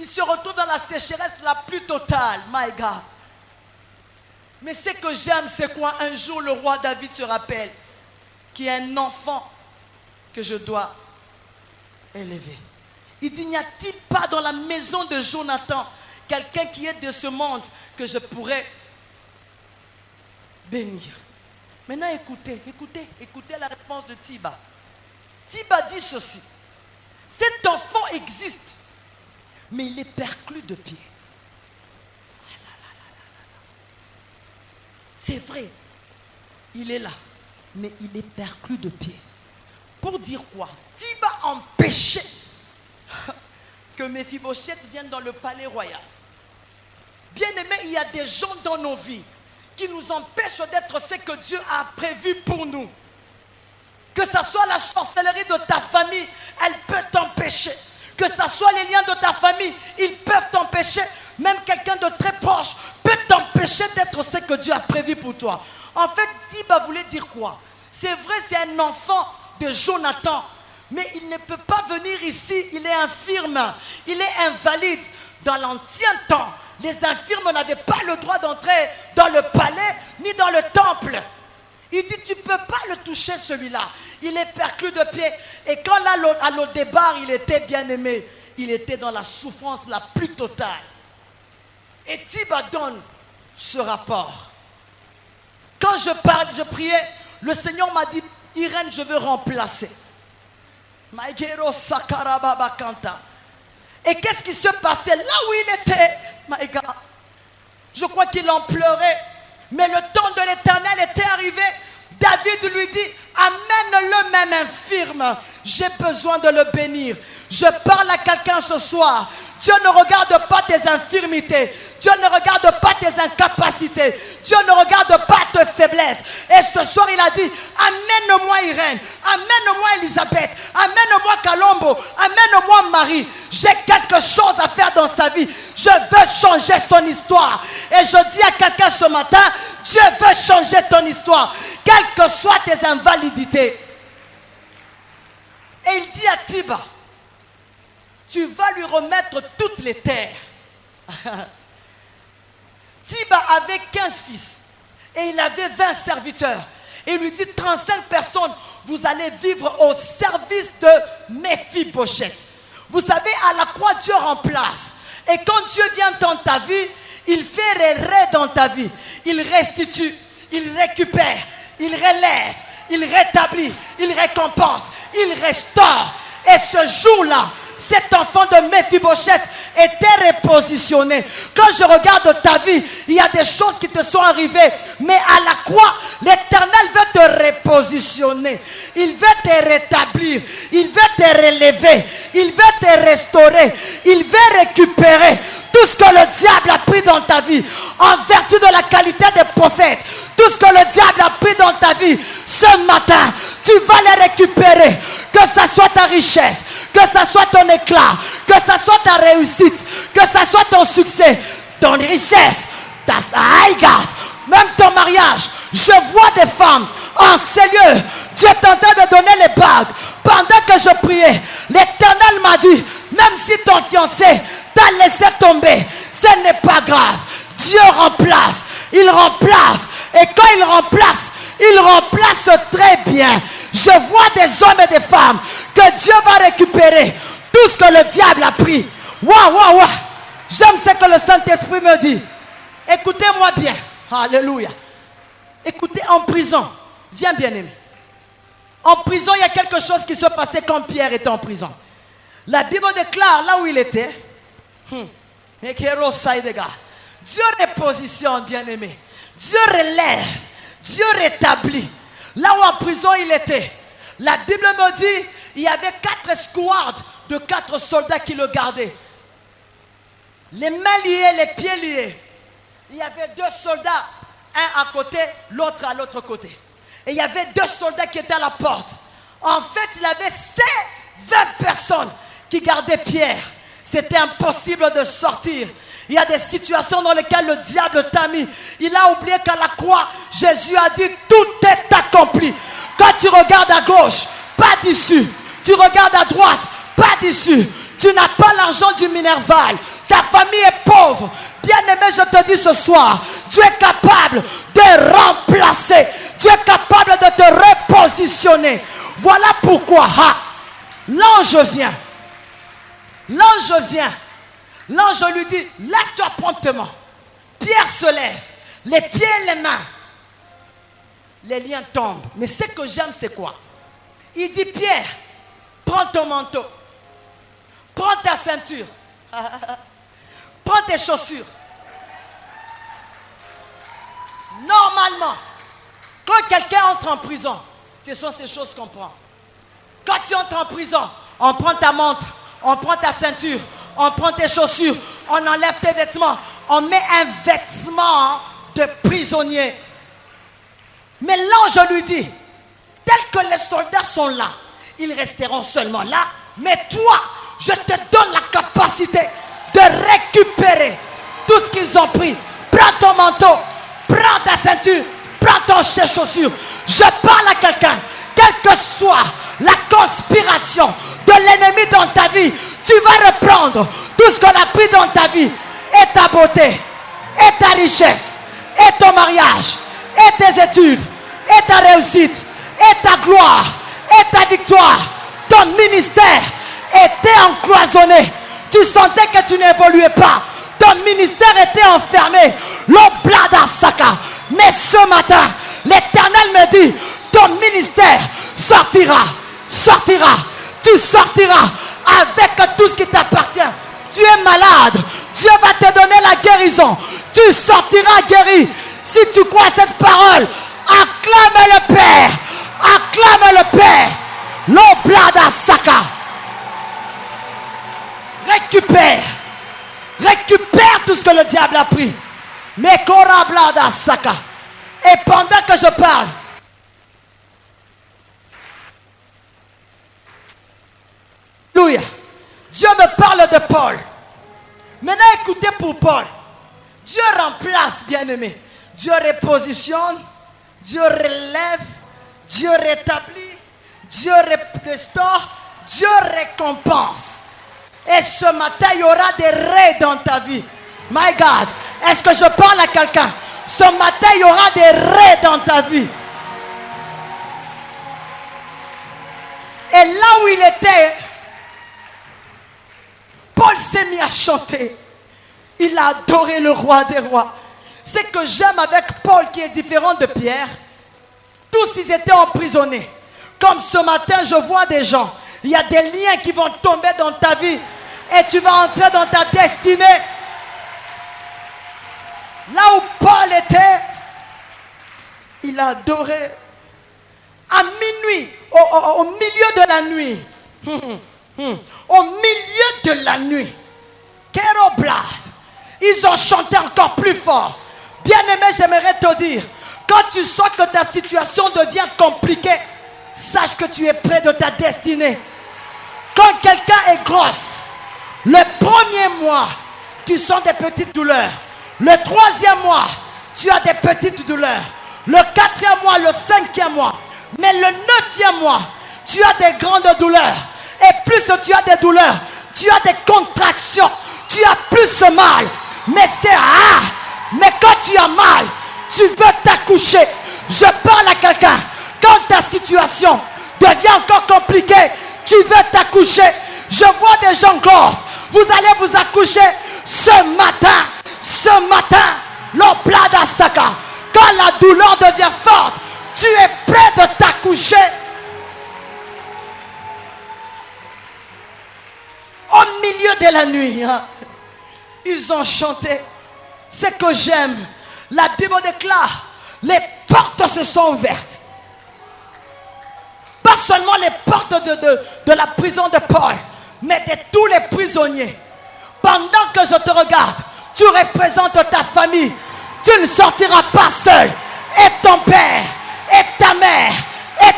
Il se retrouve dans la sécheresse la plus totale. My God. Mais ce que j'aime, c'est quoi? Un jour, le roi David se rappelle qu'il y a un enfant que je dois élever. Il dit, n'y a-t-il pas dans la maison de Jonathan quelqu'un qui est de ce monde que je pourrais bénir? Maintenant, écoutez la réponse de Tiba. Tiba dit ceci. Cet enfant existe, mais il est perclus de pied. C'est vrai, il est là, mais il est perclus de pied. Pour dire quoi? Tiba empêchait que Méphibosheth vienne dans le palais royal. Bien aimé, il y a des gens dans nos vies qui nous empêchent d'être ce que Dieu a prévu pour nous. Que ce soit la sorcellerie de ta famille, elle peut t'empêcher. Que ce soit les liens de ta famille, ils peuvent t'empêcher. Même quelqu'un de très proche peut t'empêcher d'être ce que Dieu a prévu pour toi. En fait, Ziba voulait dire quoi? C'est vrai, c'est un enfant de Jonathan. Mais il ne peut pas venir ici, il est infirme. Il est invalide. Dans l'ancien temps, les infirmes n'avaient pas le droit d'entrer dans le palais ni dans le temple. Il dit, tu ne peux pas le toucher celui-là. Il est perclus de pied. Et quand là, à Lo-Débar, il était bien aimé. Il était dans la souffrance la plus totale. Et Tiba donne ce rapport. Quand je priais, le Seigneur m'a dit, Irène, je veux remplacer. Maïgero Sakarababa Kanta. Et qu'est-ce qui se passait là où il était? My God. Je crois qu'il en pleurait. Mais le temps de l'Éternel était arrivé. David lui dit, amène-le même infirme. J'ai besoin de le bénir. Je parle à quelqu'un ce soir. Dieu ne regarde pas tes infirmités. Dieu ne regarde pas tes incapacités. Dieu ne regarde pas tes faiblesses. Et ce soir, il a dit, amène-moi Irène. Amène-moi Elisabeth. Amène-moi Kalombo. Amène-moi Marie. J'ai quelque chose à faire dans sa vie. Je veux changer son histoire. Et je dis à quelqu'un ce matin, Dieu veut changer ton histoire. Quelles que soient tes invalidités. Et il dit à Tiba, tu vas lui remettre toutes les terres. Tiba avait 15 fils et il avait 20 serviteurs. Et il lui dit 35 personnes, vous allez vivre au service de Méphibosheth. Vous savez, à la croix, Dieu remplace. Et quand Dieu vient dans ta vie, il fait ré dans ta vie. Il restitue, il récupère, il relève, il rétablit, il récompense, il restaure. Et ce jour-là, cet enfant de Méphibosheth était repositionné. Quand je regarde ta vie, il y a des choses qui te sont arrivées. Mais à la croix, l'Éternel veut te repositionner. Il veut te rétablir. Il veut te relever. Il veut te restaurer. Il veut récupérer tout ce que le diable a pris dans ta vie. En vertu de la qualité des prophètes. Tout ce que le diable a pris dans ta vie. Ce matin, tu vas les récupérer. Que ce soit ta richesse. Que ça soit ton éclat, que ça soit ta réussite, que ça soit ton succès, ton richesse, ta même ton mariage. Je vois des femmes en ces lieux. Dieu est en train de donner les bagues. Pendant que je priais, l'Éternel m'a dit, même si ton fiancé t'a laissé tomber, ce n'est pas grave. Dieu remplace, il remplace. Et quand il remplace très bien. Je vois des hommes et des femmes que Dieu va récupérer tout ce que le diable a pris. Waouh. J'aime ce que le Saint-Esprit me dit. Écoutez-moi bien. Alléluia. Écoutez, en prison. Viens bien aimé. En prison, il y a quelque chose qui se passait quand Pierre était en prison. La Bible déclare là où il était. Dieu repositionne, bien aimé. Dieu relève. Dieu rétablit. Là où en prison il était, la Bible me dit, il y avait 4 squads de 4 soldats qui le gardaient. Les mains liées, les pieds liés. Il y avait 2 soldats, un à côté, l'autre à l'autre côté. Et il y avait 2 soldats qui étaient à la porte. En fait, il y avait 20 personnes qui gardaient Pierre. C'était impossible de sortir. Il y a des situations dans lesquelles le diable t'a mis. Il a oublié qu'à la croix, Jésus a dit tout est accompli. Quand tu regardes à gauche, pas d'issue. Tu regardes à droite, pas d'issue. Tu n'as pas l'argent du Minerval. Ta famille est pauvre. Bien-aimé, je te dis ce soir, Dieu est capable de remplacer. Dieu est capable de te repositionner. Voilà pourquoi l'ange vient. L'ange vient. L'ange lui dit, lève-toi promptement. Pierre se lève, les pieds et les mains. Les liens tombent. Mais ce que j'aime, c'est quoi? Il dit, Pierre, prends ton manteau. Prends ta ceinture. Prends tes chaussures. Normalement, quand quelqu'un entre en prison, ce sont ces choses qu'on prend. Quand tu entres en prison, on prend ta montre, on prend ta ceinture, on prend tes chaussures, on enlève tes vêtements, on met un vêtement de prisonnier. Mais l'ange lui dit, tel que les soldats sont là, ils resteront seulement là, mais toi, je te donne la capacité de récupérer tout ce qu'ils ont pris. Prends ton manteau, prends ta ceinture, prends ton chaussure. Je parle à quelqu'un, quelle que soit la conspiration de l'ennemi dans ta vie, tu vas reprendre tout ce qu'on a pris dans ta vie, et ta beauté, et ta richesse, et ton mariage, et tes études, et ta réussite, et ta gloire, et ta victoire. Ton ministère était encloisonné. Tu sentais que tu n'évoluais pas. Ton ministère était enfermé. L'oblada saka. Mais ce matin, l'Éternel me dit, ton ministère sortira. Tu sortiras avec tout ce qui t'appartient. Tu es malade. Dieu va te donner la guérison. Tu sortiras guéri. Si tu crois à cette parole, acclame le Père. Acclame le Père. L'oblada saka. Récupère tout ce que le diable a pris. Mais korablada saka. Et pendant que je parle, alléluia, Dieu me parle de Paul. Maintenant écoutez pour Paul. Dieu remplace, bien-aimé. Dieu repositionne, Dieu relève, Dieu rétablit, Dieu restaure, Dieu récompense. Et ce matin, il y aura des raies dans ta vie. My God, Est-ce que je parle à quelqu'un? Ce matin, il y aura des raies dans ta vie. Et là où il était, Paul s'est mis à chanter. Il a adoré le roi des rois. Ce que j'aime avec Paul, qui est différent de Pierre, tous ils étaient emprisonnés. Comme ce matin, je vois des gens. Il y a des liens qui vont tomber dans ta vie. Et tu vas entrer dans ta destinée. Là où Paul était, il a adoré. À minuit, au milieu de la nuit. Au milieu de la nuit. Ils ont chanté encore plus fort. Bien-aimé, j'aimerais te dire, quand tu sens que ta situation devient compliquée, sache que tu es près de ta destinée. Quand quelqu'un est grosse, le premier mois, tu sens des petites douleurs. Le troisième mois, tu as des petites douleurs. Le quatrième mois, le cinquième mois. Mais le neuvième mois, tu as des grandes douleurs. Et plus tu as des douleurs, tu as des contractions, tu as plus mal. Mais c'est rare. Mais quand tu as mal, tu veux t'accoucher. Je parle à quelqu'un. Quand ta situation devient encore compliquée, tu veux t'accoucher. Je vois des gens grosses. Vous allez vous accoucher ce matin. Ce matin, l'oplada saka. Quand la douleur devient forte, tu es prêt de t'accoucher. Au milieu de la nuit, ils ont chanté. Ce que j'aime, la Bible déclare, les portes se sont ouvertes. Pas seulement les portes de la prison de Paul, mais de tous les prisonniers. Pendant que je te regarde, tu représentes ta famille. Tu ne sortiras pas seul. Et ton père, et ta mère, et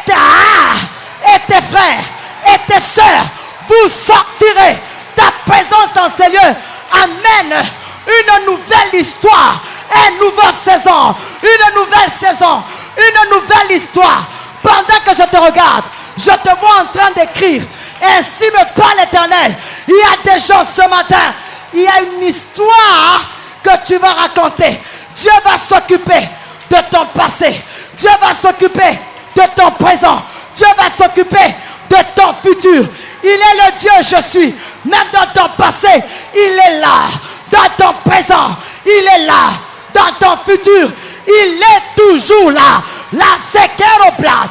tes frères, et tes soeurs, vous sortirez. Ta présence dans ces lieux amène une nouvelle histoire, une nouvelle saison, une nouvelle histoire. Pendant que je te regarde, je te vois en train d'écrire. Ainsi me parle l'Éternel. Il y a des gens ce matin, il y a une histoire que tu vas raconter. Dieu va s'occuper de ton passé. Dieu va s'occuper de ton présent. Dieu va s'occuper de ton futur. Il est le Dieu je suis. Même dans ton passé, il est là. Dans ton présent, il est là. Dans ton futur, il est toujours là. La Sekeroblad,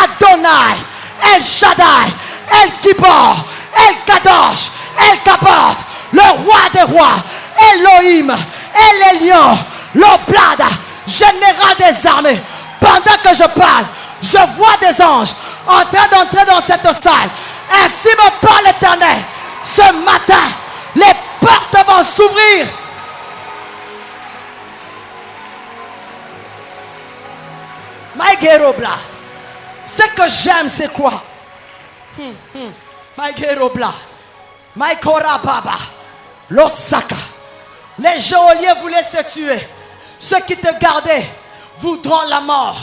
Adonai, El Shaddai, El Kippur, El Kadosh, El Kabod, le roi des rois, Elohim, El Elyon, l'Oblad, général des armées. Pendant que je parle, je vois des anges en train d'entrer dans cette salle. Ainsi me parle l'Éternel. Ce matin, les portes vont s'ouvrir. My ghetto blood. Ce que j'aime, c'est quoi? My ghetto blood. My korababa. L'osaka. Les geôliers voulaient se tuer. Ceux qui te gardaient voudront la mort.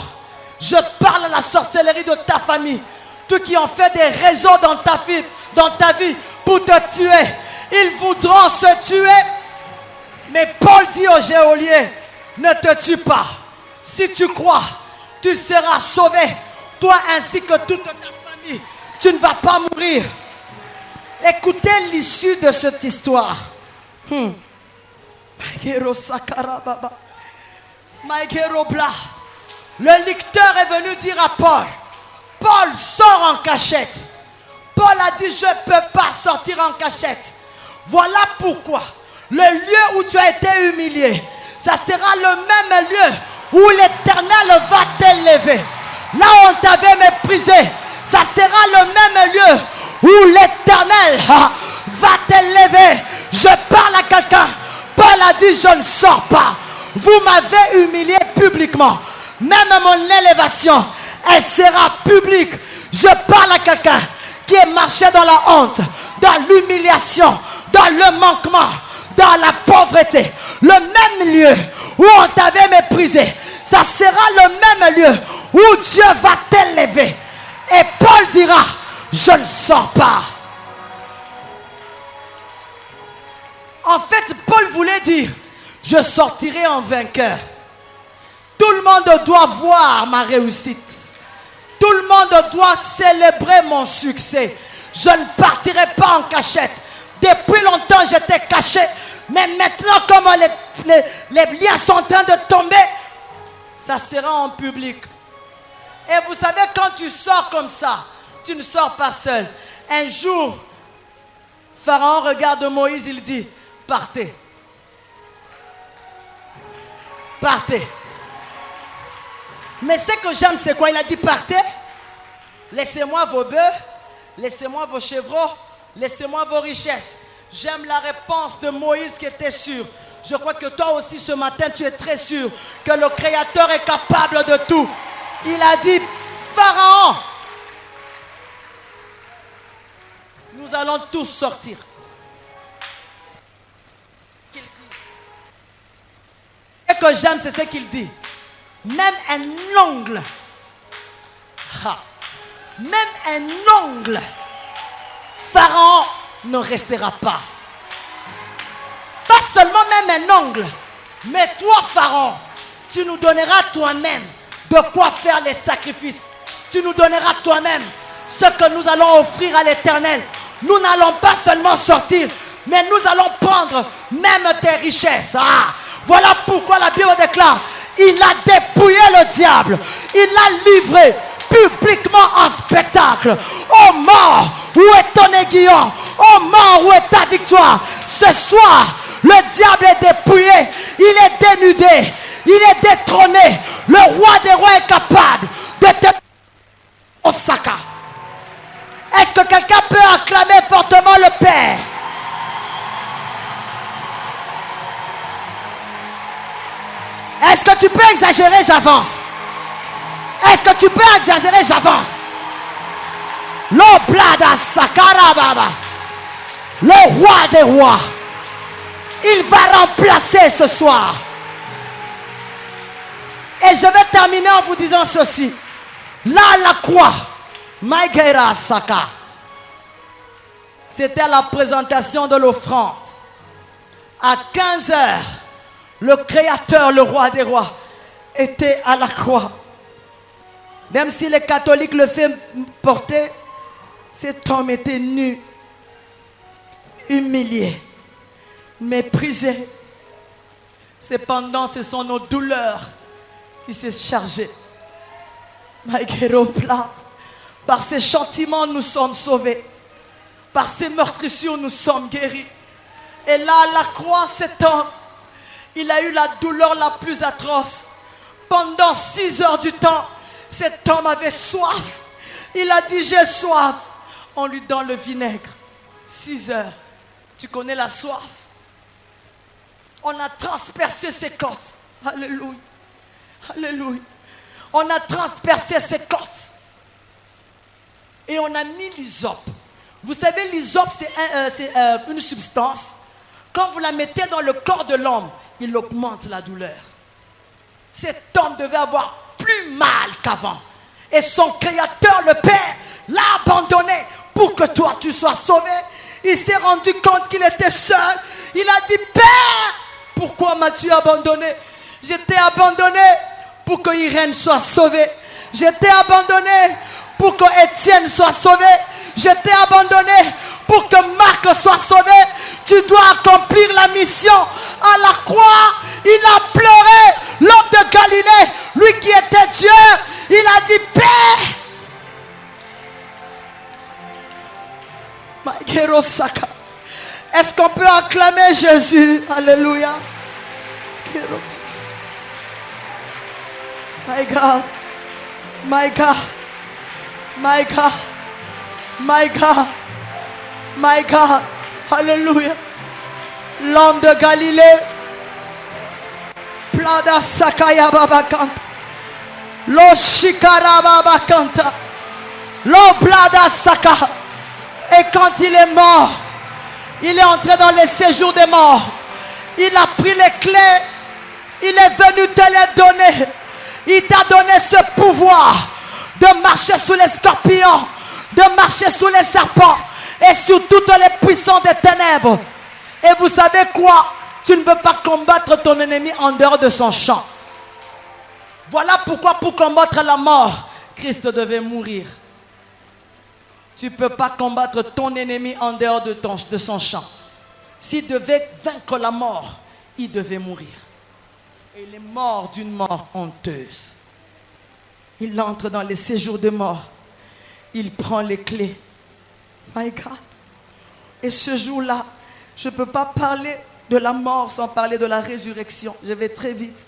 Je parle à la sorcellerie de ta famille. Tous qui ont fait des réseaux dans ta vie pour te tuer. Ils voudront se tuer. Mais Paul dit aux geôliers, ne te tue pas. Si tu crois, tu seras sauvé. Toi ainsi que toute ta famille. Tu ne vas pas mourir. Écoutez l'issue de cette histoire. Le lecteur est venu dire à Paul, Paul sort en cachette. Paul a dit, je ne peux pas sortir en cachette. Voilà pourquoi le lieu où tu as été humilié, ça sera le même lieu où l'Éternel va t'élever. Là où on t'avait méprisé, ça sera le même lieu où l'Éternel va t'élever. Je parle à quelqu'un. Paul a dit, je ne sors pas. Vous m'avez humilié publiquement. Même mon élévation, elle sera publique. Je parle à quelqu'un qui est marché dans la honte, dans l'humiliation, dans le manquement, dans la pauvreté. Le même lieu où on t'avait méprisé, ça sera le même lieu où Dieu va t'élever. Et Paul dira, je ne sors pas. En fait, Paul voulait dire, je sortirai en vainqueur. Tout le monde doit voir ma réussite. Tout le monde doit célébrer mon succès. Je ne partirai pas en cachette. Depuis longtemps, j'étais caché. Mais maintenant, comme les liens sont en train de tomber, ça sera en public. Et vous savez, quand tu sors comme ça, tu ne sors pas seul. Un jour, Pharaon regarde Moïse, il dit, partez. Partez. Mais ce que j'aime, c'est quoi? Il a dit, partez. Laissez-moi vos bœufs, laissez-moi vos chevreaux, laissez-moi vos richesses. J'aime la réponse de Moïse qui était sûr. Je crois que toi aussi ce matin, tu es très sûr que le Créateur est capable de tout. Il a dit, Pharaon, nous allons tous sortir. Ce que j'aime, c'est ce qu'il dit. Même un ongle, même un ongle, Pharaon ne restera pas. Pas seulement même un ongle, mais toi, Pharaon, tu nous donneras toi-même de quoi faire les sacrifices. Tu nous donneras toi-même ce que nous allons offrir à l'Éternel. Nous n'allons pas seulement sortir, mais nous allons prendre même tes richesses. Voilà pourquoi la Bible déclare, il a dépouillé le diable, il l'a livré publiquement en spectacle. Oh mort, où est ton aiguillon? Oh mort, où est ta victoire? Ce soir, le diable est dépouillé, il est dénudé, il est détrôné. Le roi des rois est capable de te... Osaka. Est-ce que quelqu'un peut acclamer fortement le Père? Est-ce que tu peux exagérer? J'avance. Est-ce que tu peux exagérer? J'avance. L'Oblada Sakarababa, le roi des rois, il va remplacer ce soir. Et je vais terminer en vous disant ceci. Là, la croix, Maïgera Saka, c'était la présentation de l'offrande. À 15 heures, le Créateur, le roi des rois, était à la croix. Même si les catholiques le font porter, cet homme était nu, humilié, méprisé. Cependant, ce sont nos douleurs qui s'est chargé. Par ces châtiments, nous sommes sauvés. Par ces meurtrissures, nous sommes guéris. Et là, à la croix, cet homme, il a eu la douleur la plus atroce. Pendant 6 heures du temps, cet homme avait soif. Il a dit, j'ai soif. On lui donne le vinaigre. 6 heures. Tu connais la soif? On a transpercé ses côtes. Alléluia. Alléluia. On a transpercé ses côtes. Et on a mis l'hysope. Vous savez, l'hysope, c'est une substance. Quand vous la mettez dans le corps de l'homme, il augmente la douleur. Cet homme devait avoir plus mal qu'avant. Et son Créateur, le Père, l'a abandonné pour que toi, tu sois sauvé. Il s'est rendu compte qu'il était seul. Il a dit, Père, pourquoi m'as-tu abandonné? J'étais abandonné pour que Irène soit sauvée. J'étais abandonné pour que Étienne soit sauvé. J'étais abandonné pour que Marc soit sauvé. Tu dois accomplir la mission. À la croix, il a pleuré. L'homme de Galilée, lui qui était Dieu, il a dit, Père, est-ce qu'on peut acclamer Jésus? Alléluia. My God, my God, my God, my God, my God. Alléluia. L'homme de Galilée, Plada Sakaya Babakanta, Lo Shikara Babakanta, Lo Plada Saka. Et quand il est mort, il est entré dans les séjours des morts. Il a pris les clés. Il est venu te les donner. Il t'a donné ce pouvoir de marcher sous les scorpions, de marcher sous les serpents et sur toutes les puissances des ténèbres. Et vous savez quoi? Tu ne peux pas combattre ton ennemi en dehors de son champ. Voilà pourquoi pour combattre la mort, Christ devait mourir. Tu ne peux pas combattre ton ennemi en dehors de son champ. S'il devait vaincre la mort, il devait mourir. Et il est mort d'une mort honteuse. Il entre dans les séjours de mort. Il prend les clés. My God. Et ce jour-là, je ne peux pas parler de la mort sans parler de la résurrection. Je vais très vite.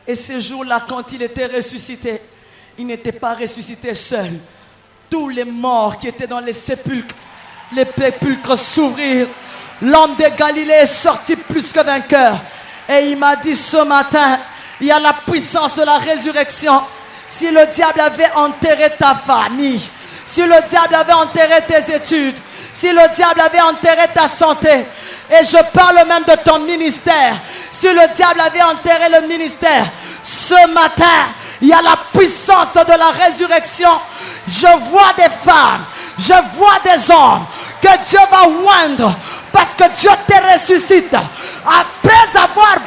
Et ce jour-là, quand il était ressuscité, il n'était pas ressuscité seul. Tous les morts qui étaient dans les sépulcres s'ouvrirent. L'homme de Galilée est sorti plus que vainqueur. Et il m'a dit ce matin, il y a la puissance de la résurrection. Si le diable avait enterré ta famille, si le diable avait enterré tes études, si le diable avait enterré ta santé, et je parle même de ton ministère, si le diable avait enterré le ministère, ce matin, il y a la puissance de la résurrection. Je vois des femmes, je vois des hommes que Dieu va oindre parce que Dieu te ressuscite. Après avoir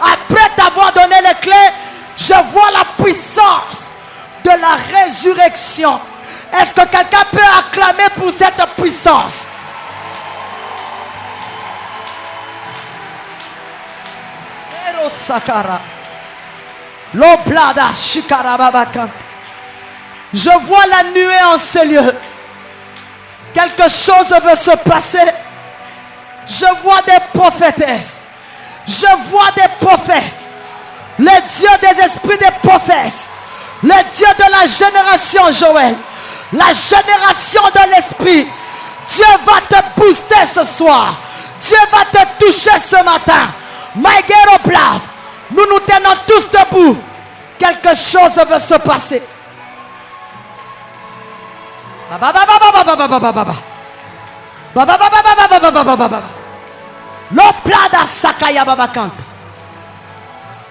après t'avoir donné les clés, je vois la puissance de la résurrection. Est-ce que quelqu'un peut acclamer pour cette puissance? Je vois la nuée en ce lieu. Quelque chose veut se passer. Je vois des prophétesses. Je vois des prophètes. Le Dieu des esprits des prophètes. Le Dieu de la génération Joël. La génération de l'esprit. Dieu va te booster ce soir. Dieu va te toucher ce matin. My ghetto blood. Nous nous tenons tous debout. Quelque chose veut se passer.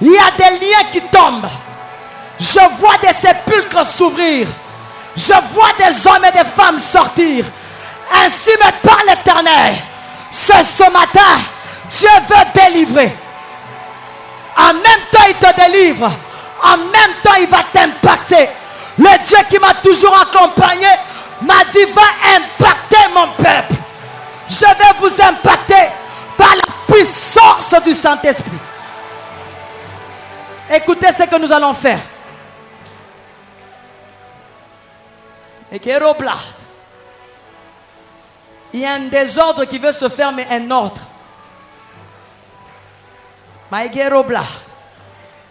Il y a des liens qui tombent. Je vois des sépulcres s'ouvrir. Je vois des hommes et des femmes sortir. Ainsi me parle l'Éternel. Ce matin, Dieu veut délivrer. En même temps, il te délivre. En même temps, il va t'impacter. Le Dieu qui m'a toujours accompagné m'a dit, va impacter mon peuple. Je vais vous impacter par la puissance du Saint-Esprit. Écoutez ce que nous allons faire. Il y a un désordre qui veut se faire, mais un ordre.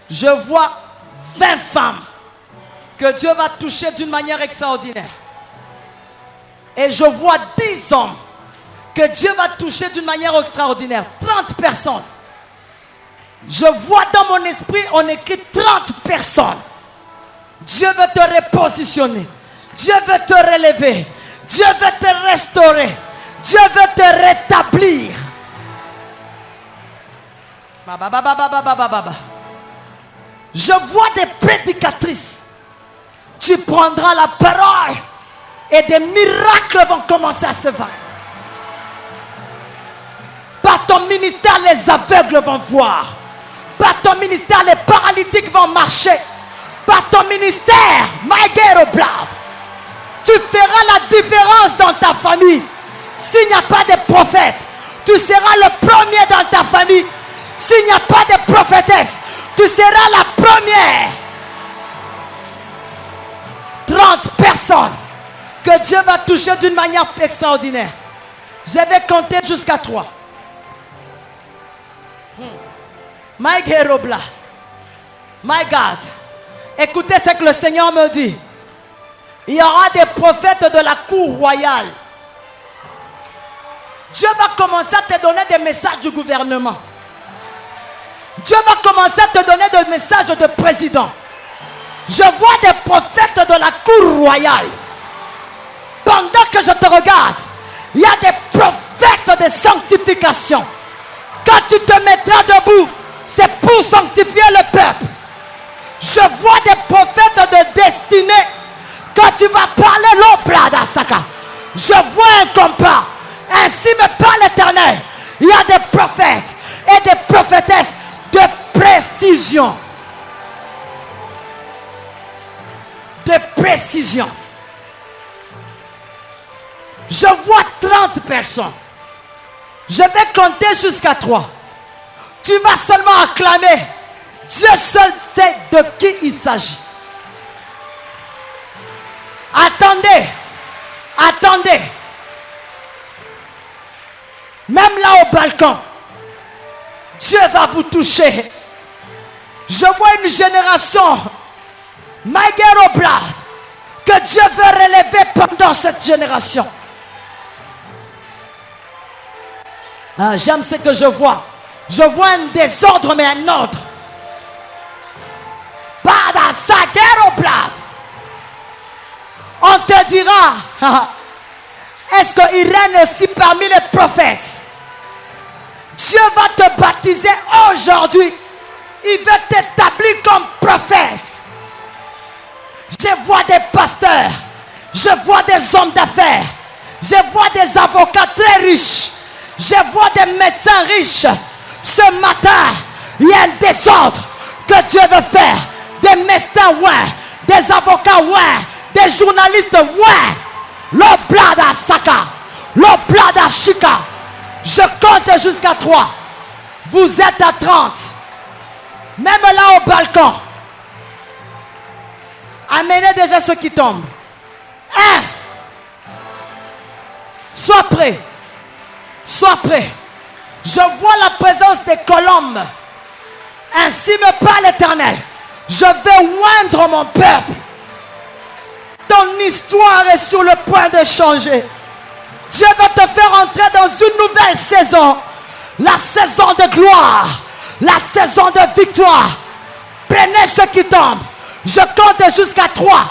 Je vois 20 femmes que Dieu va toucher d'une manière extraordinaire. Et je vois 10 hommes que Dieu va toucher d'une manière extraordinaire. 30 personnes. Je vois dans mon esprit, on écrit 30 personnes. Dieu veut te repositionner. Dieu veut te relever. Dieu veut te restaurer. Dieu veut te rétablir. Je vois des prédicatrices. Tu prendras la parole et des miracles vont commencer à se faire. Par ton ministère, les aveugles vont voir. Par ton ministère, les paralytiques vont marcher. Par ton ministère, my ghetto blood, tu feras la différence dans ta famille. S'il n'y a pas de prophète, tu seras le premier dans ta famille. S'il n'y a pas de prophétesse, tu seras la première. 30 personnes que Dieu va toucher d'une manière extraordinaire. Je vais compter jusqu'à 3. My Gerobla. My God. Écoutez ce que le Seigneur me dit. Il y aura des prophètes de la cour royale. Dieu va commencer à te donner des messages du gouvernement. Dieu va commencer à te donner des messages de président. Je vois des prophètes de la cour royale. Pendant que je te regarde, il y a des prophètes de sanctification. Quand tu te mettras debout, c'est pour sanctifier le peuple. Je vois des prophètes de destinée. Quand tu vas parler l'obra d'Asaka, je vois un compas. Ainsi me parle l'Éternel. précision. Je vois 30 personnes. Je vais compter jusqu'à 3. Tu vas seulement acclamer. Dieu seul sait de qui il s'agit. Attendez. Attendez. Même là au balcon, Dieu va vous toucher. Je vois une génération, Maïgéroblas, que Dieu veut relever pendant cette génération. Ah, j'aime ce que je vois. Je vois un désordre, mais un ordre. Bada Sageroblas. On te dira, est-ce qu'il règne aussi parmi les prophètes? Dieu va te baptiser aujourd'hui. Il veut t'établir comme prophète. Je vois des pasteurs. Je vois des hommes d'affaires. Je vois des avocats très riches. Je vois des médecins riches. Ce matin, il y a un désordre que Dieu veut faire. Des médecins, ouais. Des avocats, ouais. Des journalistes, ouais. L'oblada Saka. L'oblada Shika. Je compte jusqu'à 3. Vous êtes à 30. Même là au balcon. Amenez déjà ceux qui tombent. 1. Sois prêt. Sois prêt. Je vois la présence des colombes. Ainsi me parle l'Éternel. Je vais oindre mon peuple. Ton histoire est sur le point de changer. Dieu va te faire entrer dans une nouvelle saison. La saison de gloire. La saison de victoire. Prenez ceux qui tombent. Je compte jusqu'à 3.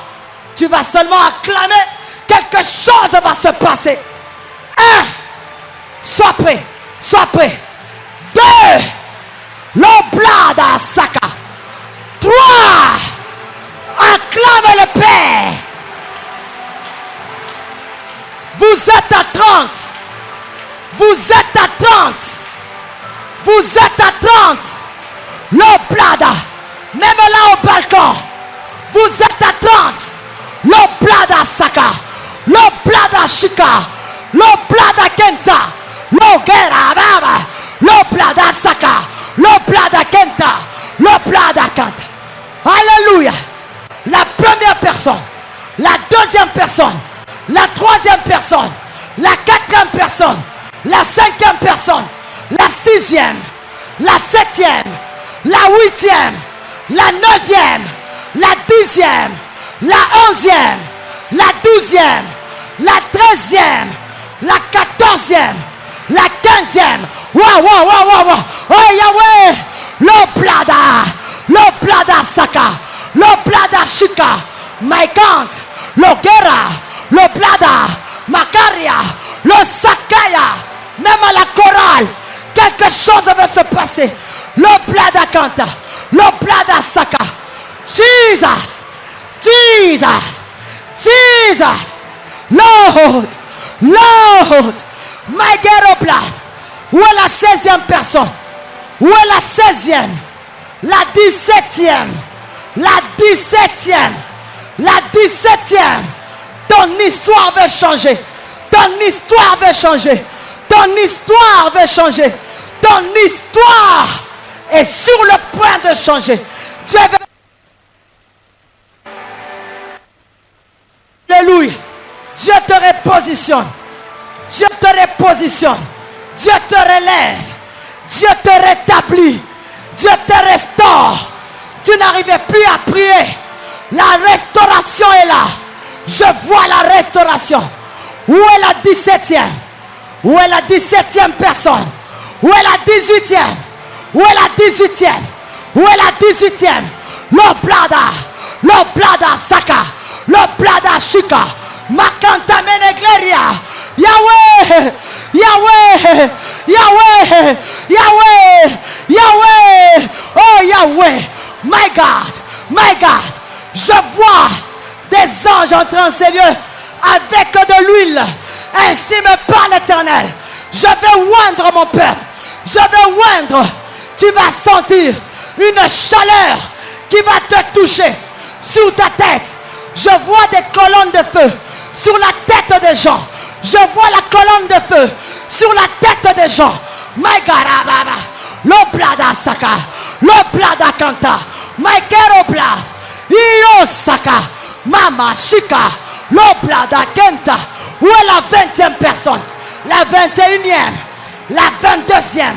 Tu vas seulement acclamer. Quelque chose va se passer. 1. Sois prêt. Sois prêt. 2. L'oblada Saka. 3. Acclame le Père. Vous êtes à 30. Vous êtes à 30. Vous êtes à 30. L'oblada. Même là au balcon. Vous êtes à 30. L'oblada Saka. L'oblada Shika. L'oblada Kenta. L'ogera Baba. L'oblada Saka. L'oblada Kenta. L'oblada Kenta. Alléluia. La première personne. La deuxième personne. La troisième personne. La quatrième personne. La cinquième personne. La sixième. La septième. La huitième. La neuvième. La dixième. La onzième. La douzième. La treizième. La quatorzième. La quinzième. Waouh, waouh, waouh, waouh, waouh. Oh Yahweh. L'oblada. L'oblada Saka. L'oblada Shika. Maïkant. L'ogera. L'oblada. Makaria. Le Sakaya. Même à la chorale. Quelque chose va se passer. L'oblada Kanta. L'oblada Saka. Jesus. Jesus. Jesus. Lord. Lord. My ghetto blast. Où est la 16e personne? Où est la 16e? La 17e. La 17e. La 17e. Ton histoire va changer. Ton histoire va changer. Ton histoire va changer. Ton histoire est sur le point de changer. Dieu veut... Alléluia. Dieu te repositionne. Dieu te repositionne. Dieu te relève. Dieu te rétablit. Dieu te restaure. Tu n'arrivais plus à prier. La restauration est là. Je vois la restauration. Où est la 17e? Où est la 17e personne? Où est la 18e? Où est la 18e? Où est la 18e? L'oblada. L'oblada Saka. L'oblada Shika. Makanta Menegleria. Yahweh. Yahweh. Yahweh. Yahweh. Yahweh. Oh Yahweh. My God. My God. Je vois des anges entrer en ces lieux avec de l'huile. Ainsi me parle l'Éternel. Je vais oindre mon peuple. Je vais oindre. Tu vas sentir une chaleur qui va te toucher sur ta tête. Je vois des colonnes de feu sur la tête des gens. Je vois la colonne de feu sur la tête des gens. My God, l'oblada saka, l'oblada canta, my keroblad, io saka, mama shika, l'oblada kenta. Où est la 20e personne? La 21e, la 22e.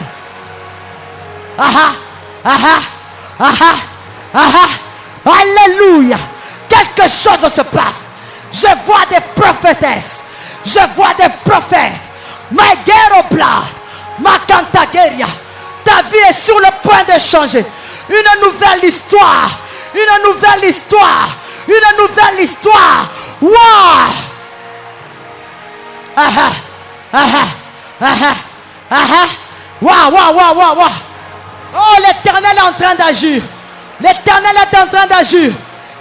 Alléluia. Quelque chose se passe. Je vois des prophétesses. Je vois des prophètes. My ghetto blood. Ma cantageria. Ta vie est sur le point de changer. Une nouvelle histoire. Une nouvelle histoire. Une nouvelle histoire. Wow. Wow. Oh, l'Éternel est en train d'agir. L'Éternel est en train d'agir.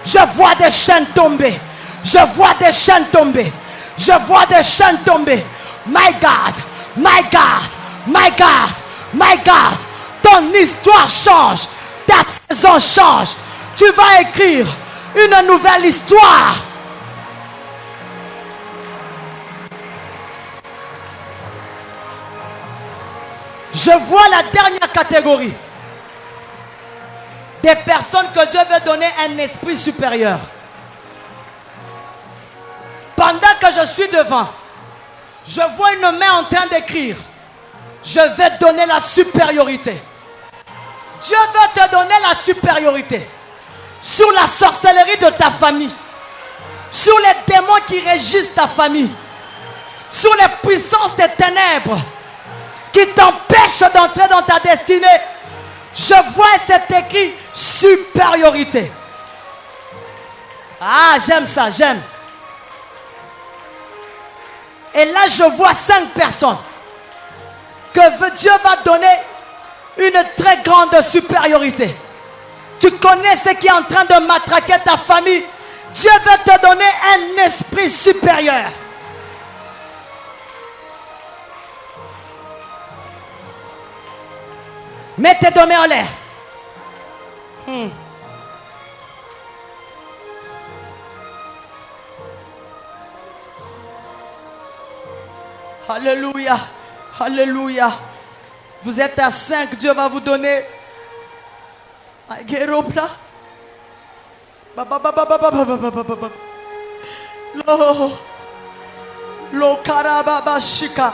Je vois des chaînes tomber. Je vois des chaînes tomber. Je vois des chaînes tomber. My God, my God, my God, my God. Ton histoire change. Ta saison change. Tu vas écrire une nouvelle histoire. Je vois la dernière catégorie. Des personnes que Dieu veut donner un esprit supérieur. Pendant que je suis devant, je vois une main en train d'écrire. Je vais donner la supériorité. Dieu veut te donner la supériorité sur la sorcellerie de ta famille, sur les démons qui régissent ta famille, sur les puissances des ténèbres qui t'empêchent d'entrer dans ta destinée. Je vois cet écrit supériorité. Ah, j'aime ça, j'aime. Et là, je vois 5 personnes que Dieu va donner une très grande supériorité. Tu connais ce qui est en train de matraquer ta famille. Dieu veut te donner un esprit supérieur. Mets tes deux mains en l'air. Alléluia. Alléluia. Vous êtes à 5. Dieu va vous donner. Lo karababa shika.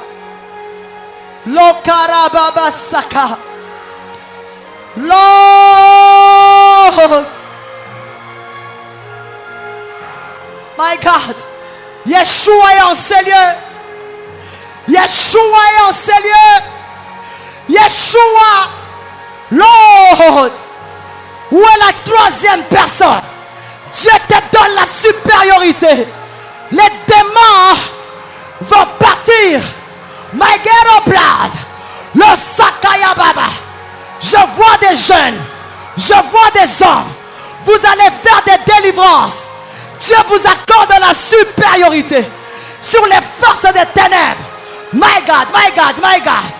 Lo karababa saka. Lord, my God, Yeshua est en ces lieux. Yeshua est en ces lieux. Yeshua, Lord, où est la 3e personne? Dieu te donne la supériorité. Les démons vont partir. My ghetto blood, le Sakaya Baba. Je vois des jeunes, je vois des hommes. Vous allez faire des délivrances. Dieu vous accorde la supériorité sur les forces des ténèbres. My God, my God, my God.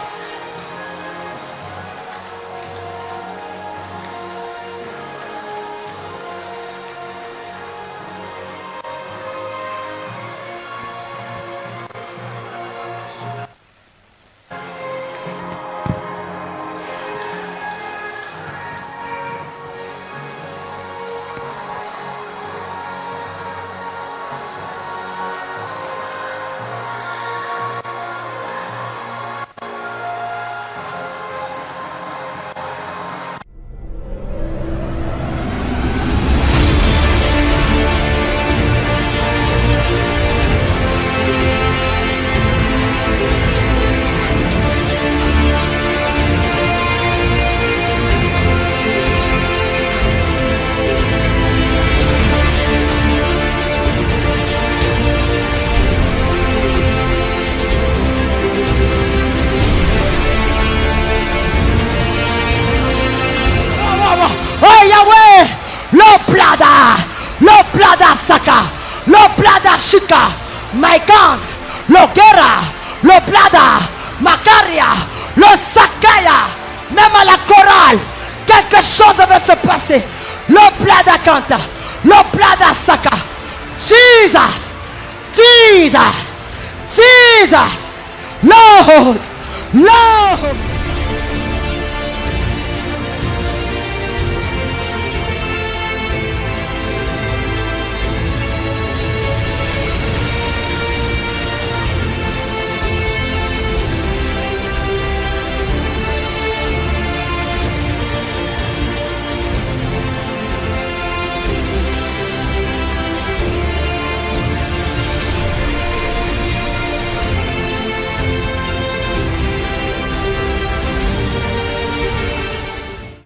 Shika, Maikant, Logera, Loblada, Makaria, le Sakaya, même à la chorale, quelque chose va se passer. Loblada Kanta, Loblada Saka, Jesus, Jesus, Jesus, Lord, Lord.